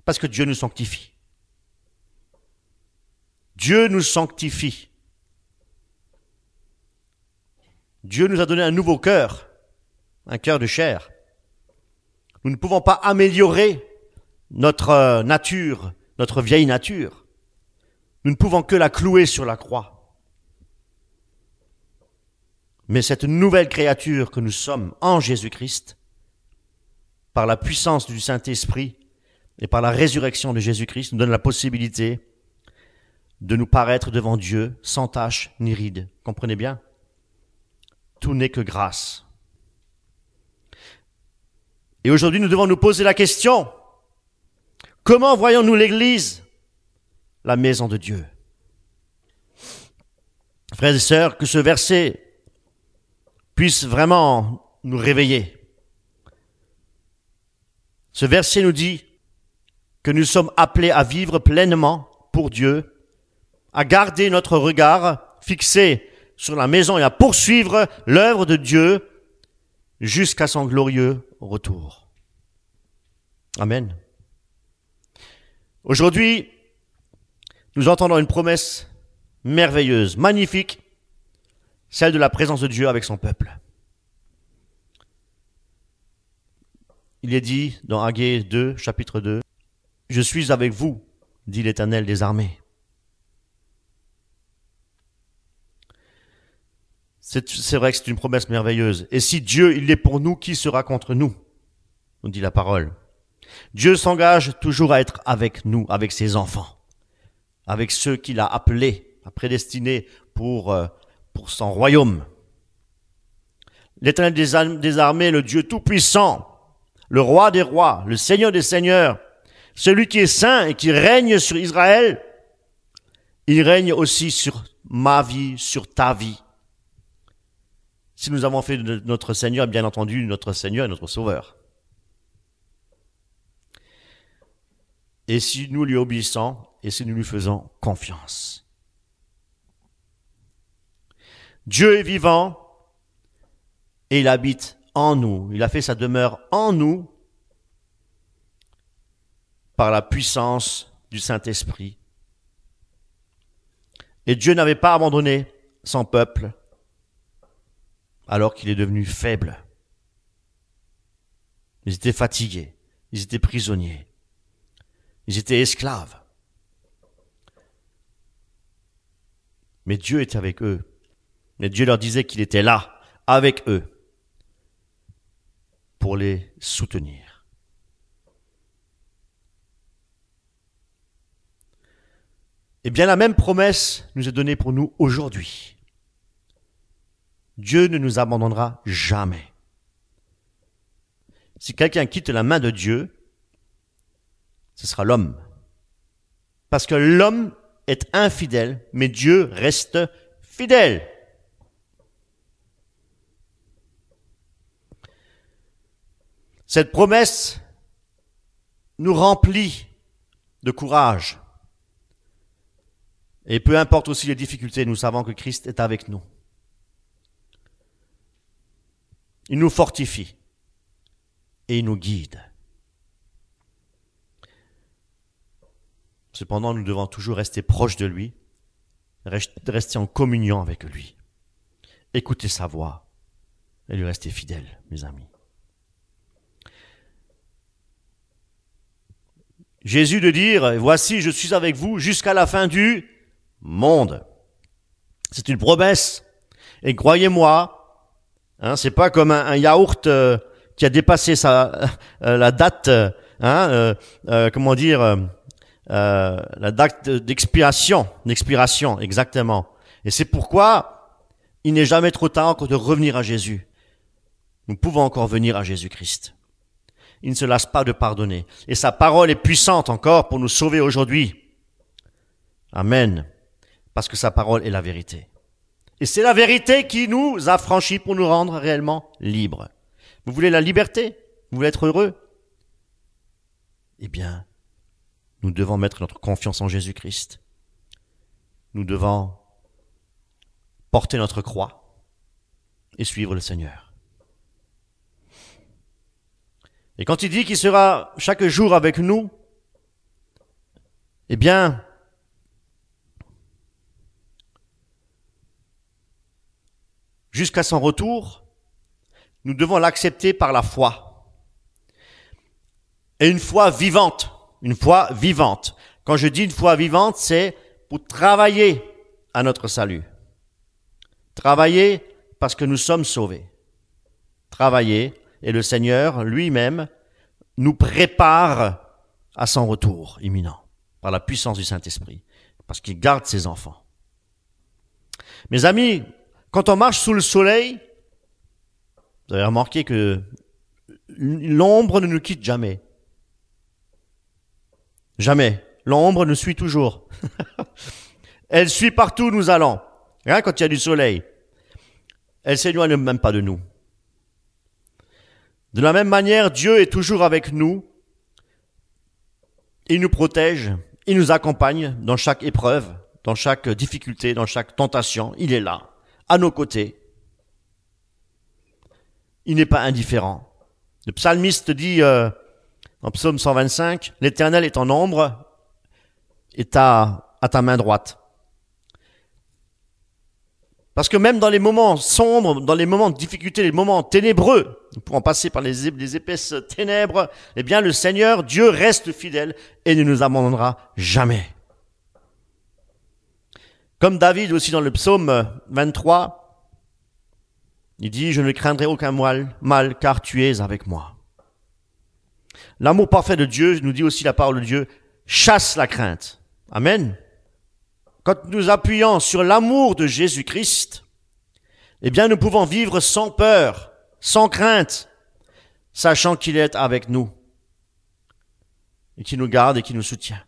Parce que Dieu nous sanctifie. Dieu nous sanctifie. Dieu nous a donné un nouveau cœur, un cœur de chair. Nous ne pouvons pas améliorer notre nature, notre vieille nature. Nous ne pouvons que la clouer sur la croix. Mais cette nouvelle créature que nous sommes en Jésus-Christ, par la puissance du Saint-Esprit et par la résurrection de Jésus-Christ, nous donne la possibilité de nous paraître devant Dieu sans tache ni ride. Comprenez bien? Tout n'est que grâce. Et aujourd'hui, nous devons nous poser la question, comment voyons-nous l'Église, la maison de Dieu? Frères et sœurs, que ce verset puisse vraiment nous réveiller. Ce verset nous dit que nous sommes appelés à vivre pleinement pour Dieu, à garder notre regard fixé sur la maison et à poursuivre l'œuvre de Dieu jusqu'à son glorieux retour. Amen. Aujourd'hui, nous entendons une promesse merveilleuse, magnifique, celle de la présence de Dieu avec son peuple. Il est dit dans Agée 2, chapitre 2, « Je suis avec vous, dit l'Éternel des armées. » C'est vrai que c'est une promesse merveilleuse. Et si Dieu, il est pour nous, qui sera contre nous? Nous dit la parole. Dieu s'engage toujours à être avec nous, avec ses enfants, avec ceux qu'il a appelés, a prédestinés pour son royaume. L'Éternel des armées, le Dieu tout-puissant, le roi des rois, le Seigneur des seigneurs, celui qui est saint et qui règne sur Israël, il règne aussi sur ma vie, sur ta vie. Si nous avons fait de notre Seigneur, bien entendu, notre Seigneur et notre Sauveur. Et si nous lui obéissons, et si nous lui faisons confiance. Dieu est vivant, et il habite en nous. Il a fait sa demeure en nous, par la puissance du Saint-Esprit. Et Dieu n'avait pas abandonné son peuple, alors qu'il est devenu faible. Ils étaient fatigués, ils étaient prisonniers, ils étaient esclaves. Mais Dieu était avec eux. Mais Dieu leur disait qu'il était là, avec eux, pour les soutenir. Eh bien, la même promesse nous est donnée pour nous aujourd'hui. Dieu ne nous abandonnera jamais. Si quelqu'un quitte la main de Dieu, ce sera l'homme. Parce que l'homme est infidèle, mais Dieu reste fidèle. Cette promesse nous remplit de courage. Et peu importe aussi les difficultés, nous savons que Christ est avec nous. Il nous fortifie et il nous guide. Cependant, nous devons toujours rester proches de lui, rester en communion avec lui. écoutez sa voix et lui restez fidèles, mes amis. Jésus de dire, voici, je suis avec vous jusqu'à la fin du monde. C'est une promesse. Et croyez-moi, c'est pas comme un yaourt qui a dépassé la date, la date d'expiration, exactement. Et c'est pourquoi il n'est jamais trop tard encore de revenir à Jésus. Nous pouvons encore venir à Jésus-Christ. Il ne se lasse pas de pardonner. Et sa parole est puissante encore pour nous sauver aujourd'hui. Amen. Parce que sa parole est la vérité. Et c'est la vérité qui nous affranchit pour nous rendre réellement libres. Vous voulez la liberté? Vous voulez être heureux? Eh bien, nous devons mettre notre confiance en Jésus-Christ. Nous devons porter notre croix et suivre le Seigneur. Et quand il dit qu'il sera chaque jour avec nous, eh bien, jusqu'à son retour, nous devons l'accepter par la foi. Et une foi vivante, Quand je dis une foi vivante, c'est pour travailler à notre salut. Travailler parce que nous sommes sauvés. Travailler, et le Seigneur lui-même nous prépare à son retour imminent par la puissance du Saint-Esprit, parce qu'il garde ses enfants. Mes amis, quand on marche sous le soleil, vous avez remarqué que l'ombre ne nous quitte jamais. Jamais. L'ombre nous suit toujours. Elle suit partout où nous allons. Quand il y a du soleil, elle s'éloigne même pas de nous. De la même manière, Dieu est toujours avec nous. Il nous protège, il nous accompagne dans chaque épreuve, dans chaque difficulté, dans chaque tentation. Il est là, à nos côtés. Il n'est pas indifférent. Le psalmiste dit en psaume 125, « L'Éternel est en ombre, est à ta main droite. » Parce que même dans les moments sombres, dans les moments de difficulté, les moments ténébreux, nous pourrons passer par les épaisses ténèbres, eh bien le Seigneur, Dieu reste fidèle et ne nous abandonnera jamais. Comme David aussi dans le psaume 23, il dit « Je ne craindrai aucun mal, car tu es avec moi. » L'amour parfait de Dieu, nous dit aussi la parole de Dieu, chasse la crainte. Amen. Quand nous appuyons sur l'amour de Jésus-Christ, eh bien nous pouvons vivre sans peur, sans crainte, sachant qu'il est avec nous et qu'il nous garde et qu'il nous soutient.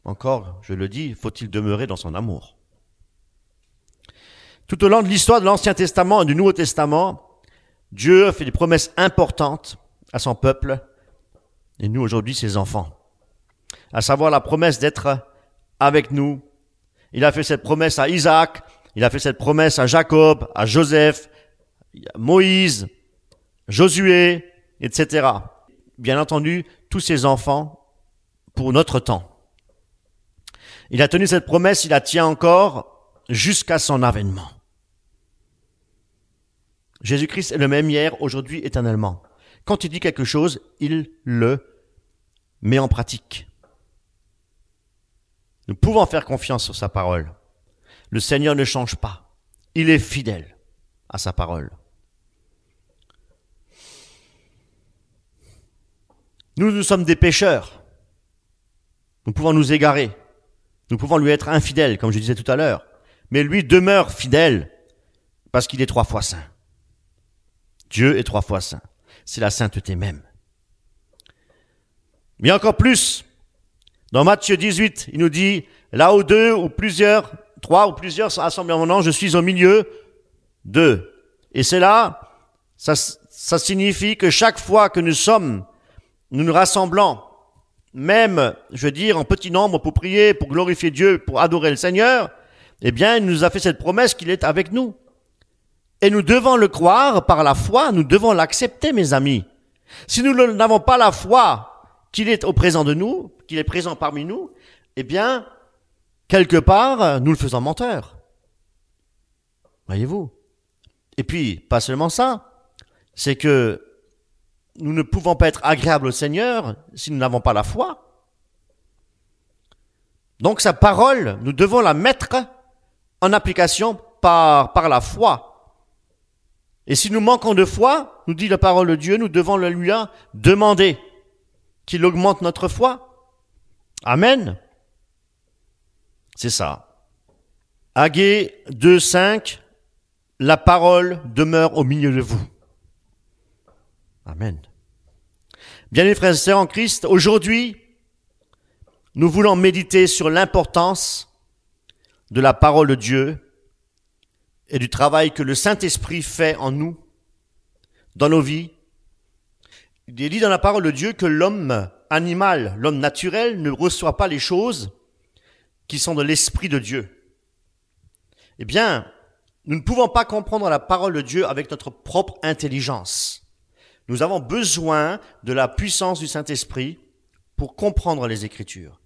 Encore, je le dis, faut-il demeurer dans son amour. Tout au long de l'histoire de l'Ancien Testament et du Nouveau Testament, Dieu fait des promesses importantes à son peuple et nous aujourd'hui ses enfants, à savoir la promesse d'être avec nous. Il a fait cette promesse à Isaac, il a fait cette promesse à Jacob, à Joseph, à Moïse, Josué, etc. Bien entendu, tous ces enfants pour notre temps. Il a tenu cette promesse, il la tient encore jusqu'à son avènement. Jésus-Christ est le même hier, aujourd'hui, éternellement. Quand il dit quelque chose, il le met en pratique. Nous pouvons faire confiance sur sa parole. Le Seigneur ne change pas. Il est fidèle à sa parole. Nous sommes des pécheurs. Nous pouvons nous égarer. Nous pouvons lui être infidèles, comme je disais tout à l'heure. Mais lui demeure fidèle parce qu'il est 3 fois saint. Dieu est 3 fois saint. C'est la sainteté même. Mais encore plus, dans Matthieu 18, il nous dit, là où 2 ou plusieurs, 3 ou plusieurs sont assemblés en mon nom, je suis au milieu d'eux. Et c'est là, ça signifie que chaque fois que nous nous rassemblons, même, je veux dire, en petit nombre pour prier, pour glorifier Dieu, pour adorer le Seigneur, eh bien, il nous a fait cette promesse qu'il est avec nous. Et nous devons le croire par la foi, nous devons l'accepter, mes amis. Si nous n'avons pas la foi qu'il est au présent de nous, qu'il est présent parmi nous, eh bien, quelque part, nous le faisons menteur. Voyez-vous? Et puis, pas seulement ça, c'est que nous ne pouvons pas être agréables au Seigneur si nous n'avons pas la foi. Donc sa parole, nous devons la mettre en application par la foi. Et si nous manquons de foi, nous dit la parole de Dieu, nous devons le lui demander qu'il augmente notre foi. Amen. C'est ça. Haggée 2:5, la parole demeure au milieu de vous. Amen. Bien les frères et sœurs en Christ, aujourd'hui, nous voulons méditer sur l'importance de la parole de Dieu et du travail que le Saint-Esprit fait en nous, dans nos vies. Il est dit dans la parole de Dieu que l'homme animal, l'homme naturel, ne reçoit pas les choses qui sont de l'Esprit de Dieu. Eh bien, nous ne pouvons pas comprendre la parole de Dieu avec notre propre intelligence. Nous avons besoin de la puissance du Saint-Esprit pour comprendre les Écritures.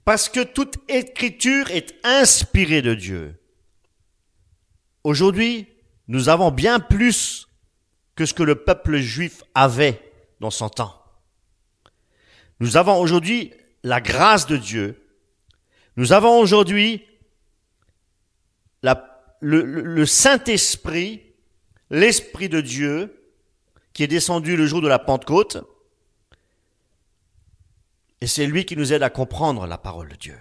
Parce que toute Écriture est inspirée de Dieu. Aujourd'hui, nous avons bien plus que ce que le peuple juif avait dans son temps. Nous avons aujourd'hui la grâce de Dieu. Nous avons aujourd'hui le Saint-Esprit, l'Esprit de Dieu, qui est descendu le jour de la Pentecôte. Et c'est lui qui nous aide à comprendre la parole de Dieu.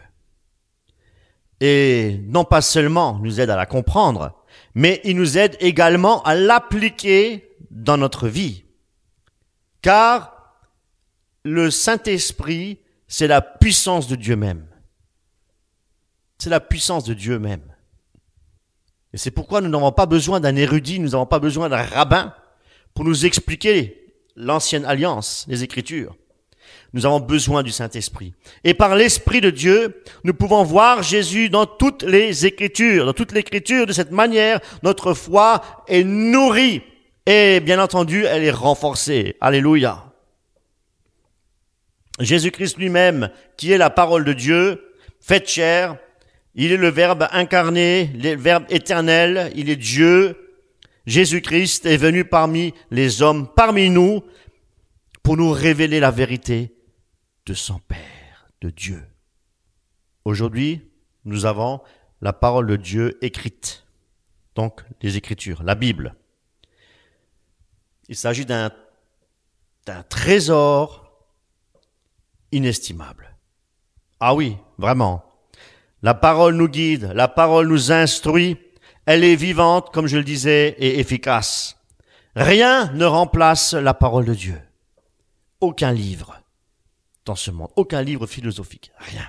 Et non pas seulement nous aide à la comprendre, mais il nous aide également à l'appliquer dans notre vie. Car le Saint-Esprit, c'est la puissance de Dieu même. C'est la puissance de Dieu même. Et c'est pourquoi nous n'avons pas besoin d'un érudit, nous n'avons pas besoin d'un rabbin pour nous expliquer l'ancienne alliance, les Écritures. Nous avons besoin du Saint-Esprit. Et par l'Esprit de Dieu, nous pouvons voir Jésus dans toutes les Écritures. Dans toute l'Écriture, de cette manière, notre foi est nourrie. Et bien entendu, elle est renforcée. Alléluia. Jésus-Christ lui-même, qui est la parole de Dieu, faite chair, il est le Verbe incarné, le Verbe éternel, il est Dieu. Jésus-Christ est venu parmi les hommes, parmi nous, pour nous révéler la vérité de son Père, de Dieu. Aujourd'hui, nous avons la parole de Dieu écrite, donc les Écritures, la Bible. Il s'agit d'un trésor inestimable. Ah oui, vraiment. La parole nous guide, la parole nous instruit, elle est vivante, comme je le disais, et efficace. Rien ne remplace la parole de Dieu. Aucun livre dans ce monde, aucun livre philosophique, rien.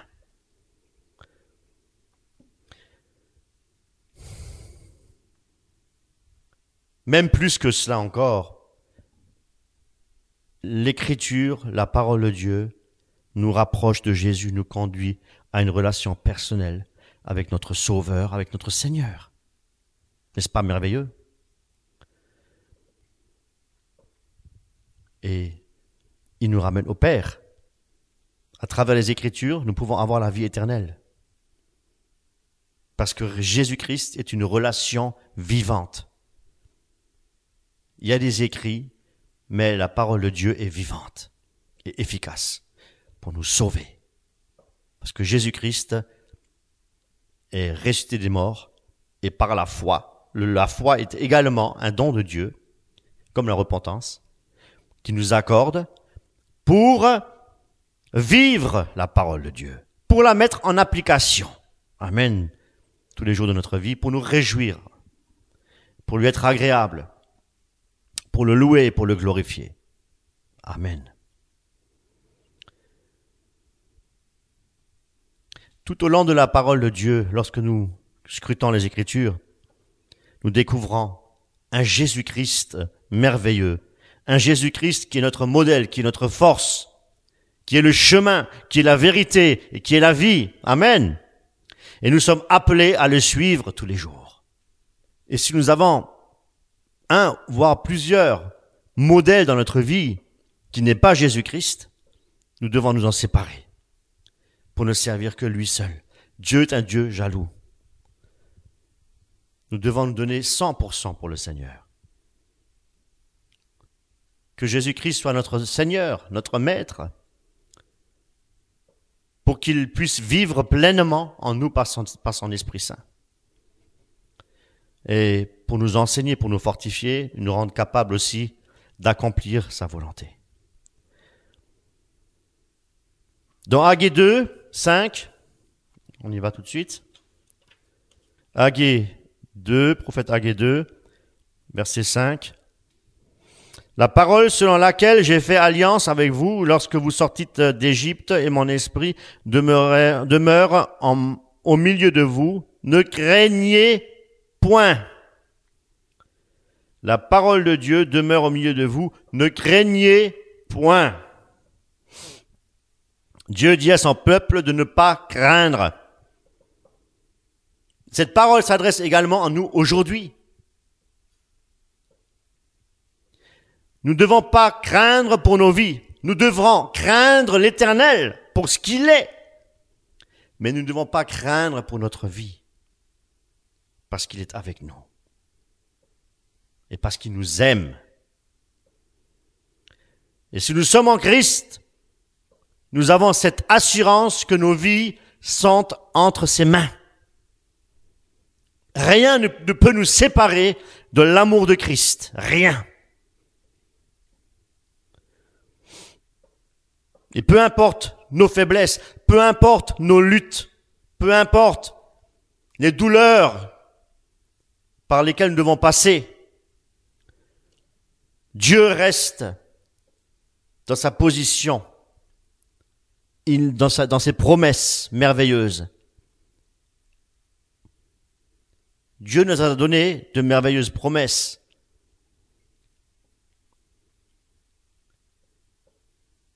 Même plus que cela encore, l'Écriture, la parole de Dieu, nous rapproche de Jésus, nous conduit à une relation personnelle avec notre Sauveur, avec notre Seigneur. N'est-ce pas merveilleux? Et il nous ramène au Père. À travers les Écritures, nous pouvons avoir la vie éternelle. Parce que Jésus-Christ est une relation vivante. Il y a des écrits, mais la parole de Dieu est vivante et efficace pour nous sauver. Parce que Jésus-Christ est ressuscité des morts et par la foi est également un don de Dieu, comme la repentance, qui nous accorde pour vivre la parole de Dieu, pour la mettre en application. Amen. Tous les jours de notre vie, pour nous réjouir, pour lui être agréable, pour le louer et pour le glorifier. Amen. Tout au long de la parole de Dieu, lorsque nous scrutons les Écritures, nous découvrons un Jésus-Christ merveilleux, un Jésus-Christ qui est notre modèle, qui est notre force, qui est le chemin, qui est la vérité et qui est la vie. Amen. Et nous sommes appelés à le suivre tous les jours. Et si nous avons un, voire plusieurs modèles dans notre vie qui n'est pas Jésus-Christ, nous devons nous en séparer pour ne servir que lui seul. Dieu est un Dieu jaloux. nous devons nous donner 100% pour le Seigneur. Que Jésus-Christ soit notre Seigneur, notre Maître, pour qu'il puisse vivre pleinement en nous par son Esprit Saint. Et pour nous enseigner, pour nous fortifier, nous rendre capables aussi d'accomplir sa volonté. Dans Haggée 2, 5, on y va tout de suite. Haggée 2, prophète Haggée 2, verset 5. La parole selon laquelle j'ai fait alliance avec vous lorsque vous sortîtes d'Égypte et mon esprit demeure au milieu de vous, ne craignez point. La parole de Dieu demeure au milieu de vous, ne craignez point. Dieu dit à son peuple de ne pas craindre. Cette parole s'adresse également à nous aujourd'hui. Nous ne devons pas craindre pour nos vies. Nous devrons craindre l'Éternel pour ce qu'il est. Mais nous ne devons pas craindre pour notre vie. Parce qu'il est avec nous. Et parce qu'il nous aime. Et si nous sommes en Christ, nous avons cette assurance que nos vies sont entre ses mains. Rien ne peut nous séparer de l'amour de Christ. Rien. Et peu importe nos faiblesses, peu importe nos luttes, peu importe les douleurs par lesquelles nous devons passer, Dieu reste dans sa position, dans ses promesses merveilleuses. Dieu nous a donné de merveilleuses promesses.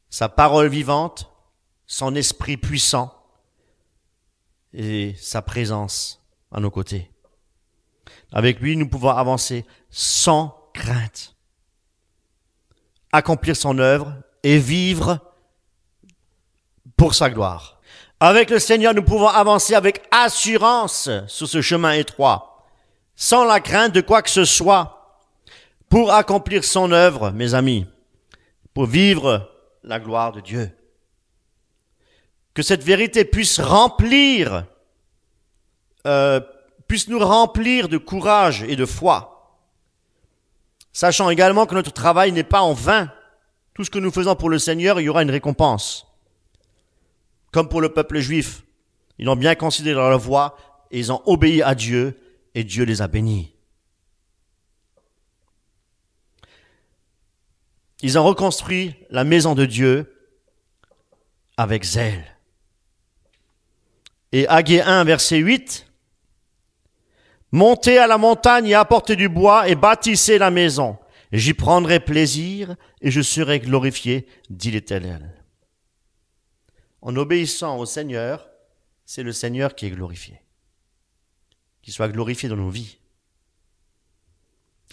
Sa parole vivante, son esprit puissant et sa présence à nos côtés. Avec lui, nous pouvons avancer sans crainte, accomplir son œuvre et vivre pour sa gloire. Avec le Seigneur, nous pouvons avancer avec assurance sur ce chemin étroit, sans la crainte de quoi que ce soit, pour accomplir son œuvre, mes amis, pour vivre la gloire de Dieu. Que cette vérité puisse nous remplir de courage et de foi. Sachant également que notre travail n'est pas en vain. Tout ce que nous faisons pour le Seigneur, il y aura une récompense. Comme pour le peuple juif, ils ont bien considéré leur voie et ils ont obéi à Dieu et Dieu les a bénis. Ils ont reconstruit la maison de Dieu avec zèle. Et Haggée 1, verset 8, « Montez à la montagne et apportez du bois et bâtissez la maison. J'y prendrai plaisir et je serai glorifié, dit l'Éternel. » En obéissant au Seigneur, c'est le Seigneur qui est glorifié. Qu'il soit glorifié dans nos vies.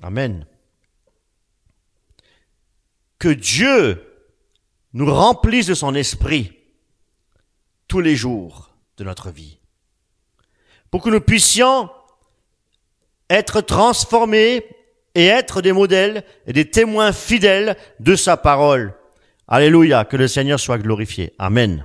Amen. Que Dieu nous remplisse de son esprit tous les jours de notre vie. Pour que nous puissions être transformés et être des modèles et des témoins fidèles de sa parole. Alléluia, que le Seigneur soit glorifié. Amen.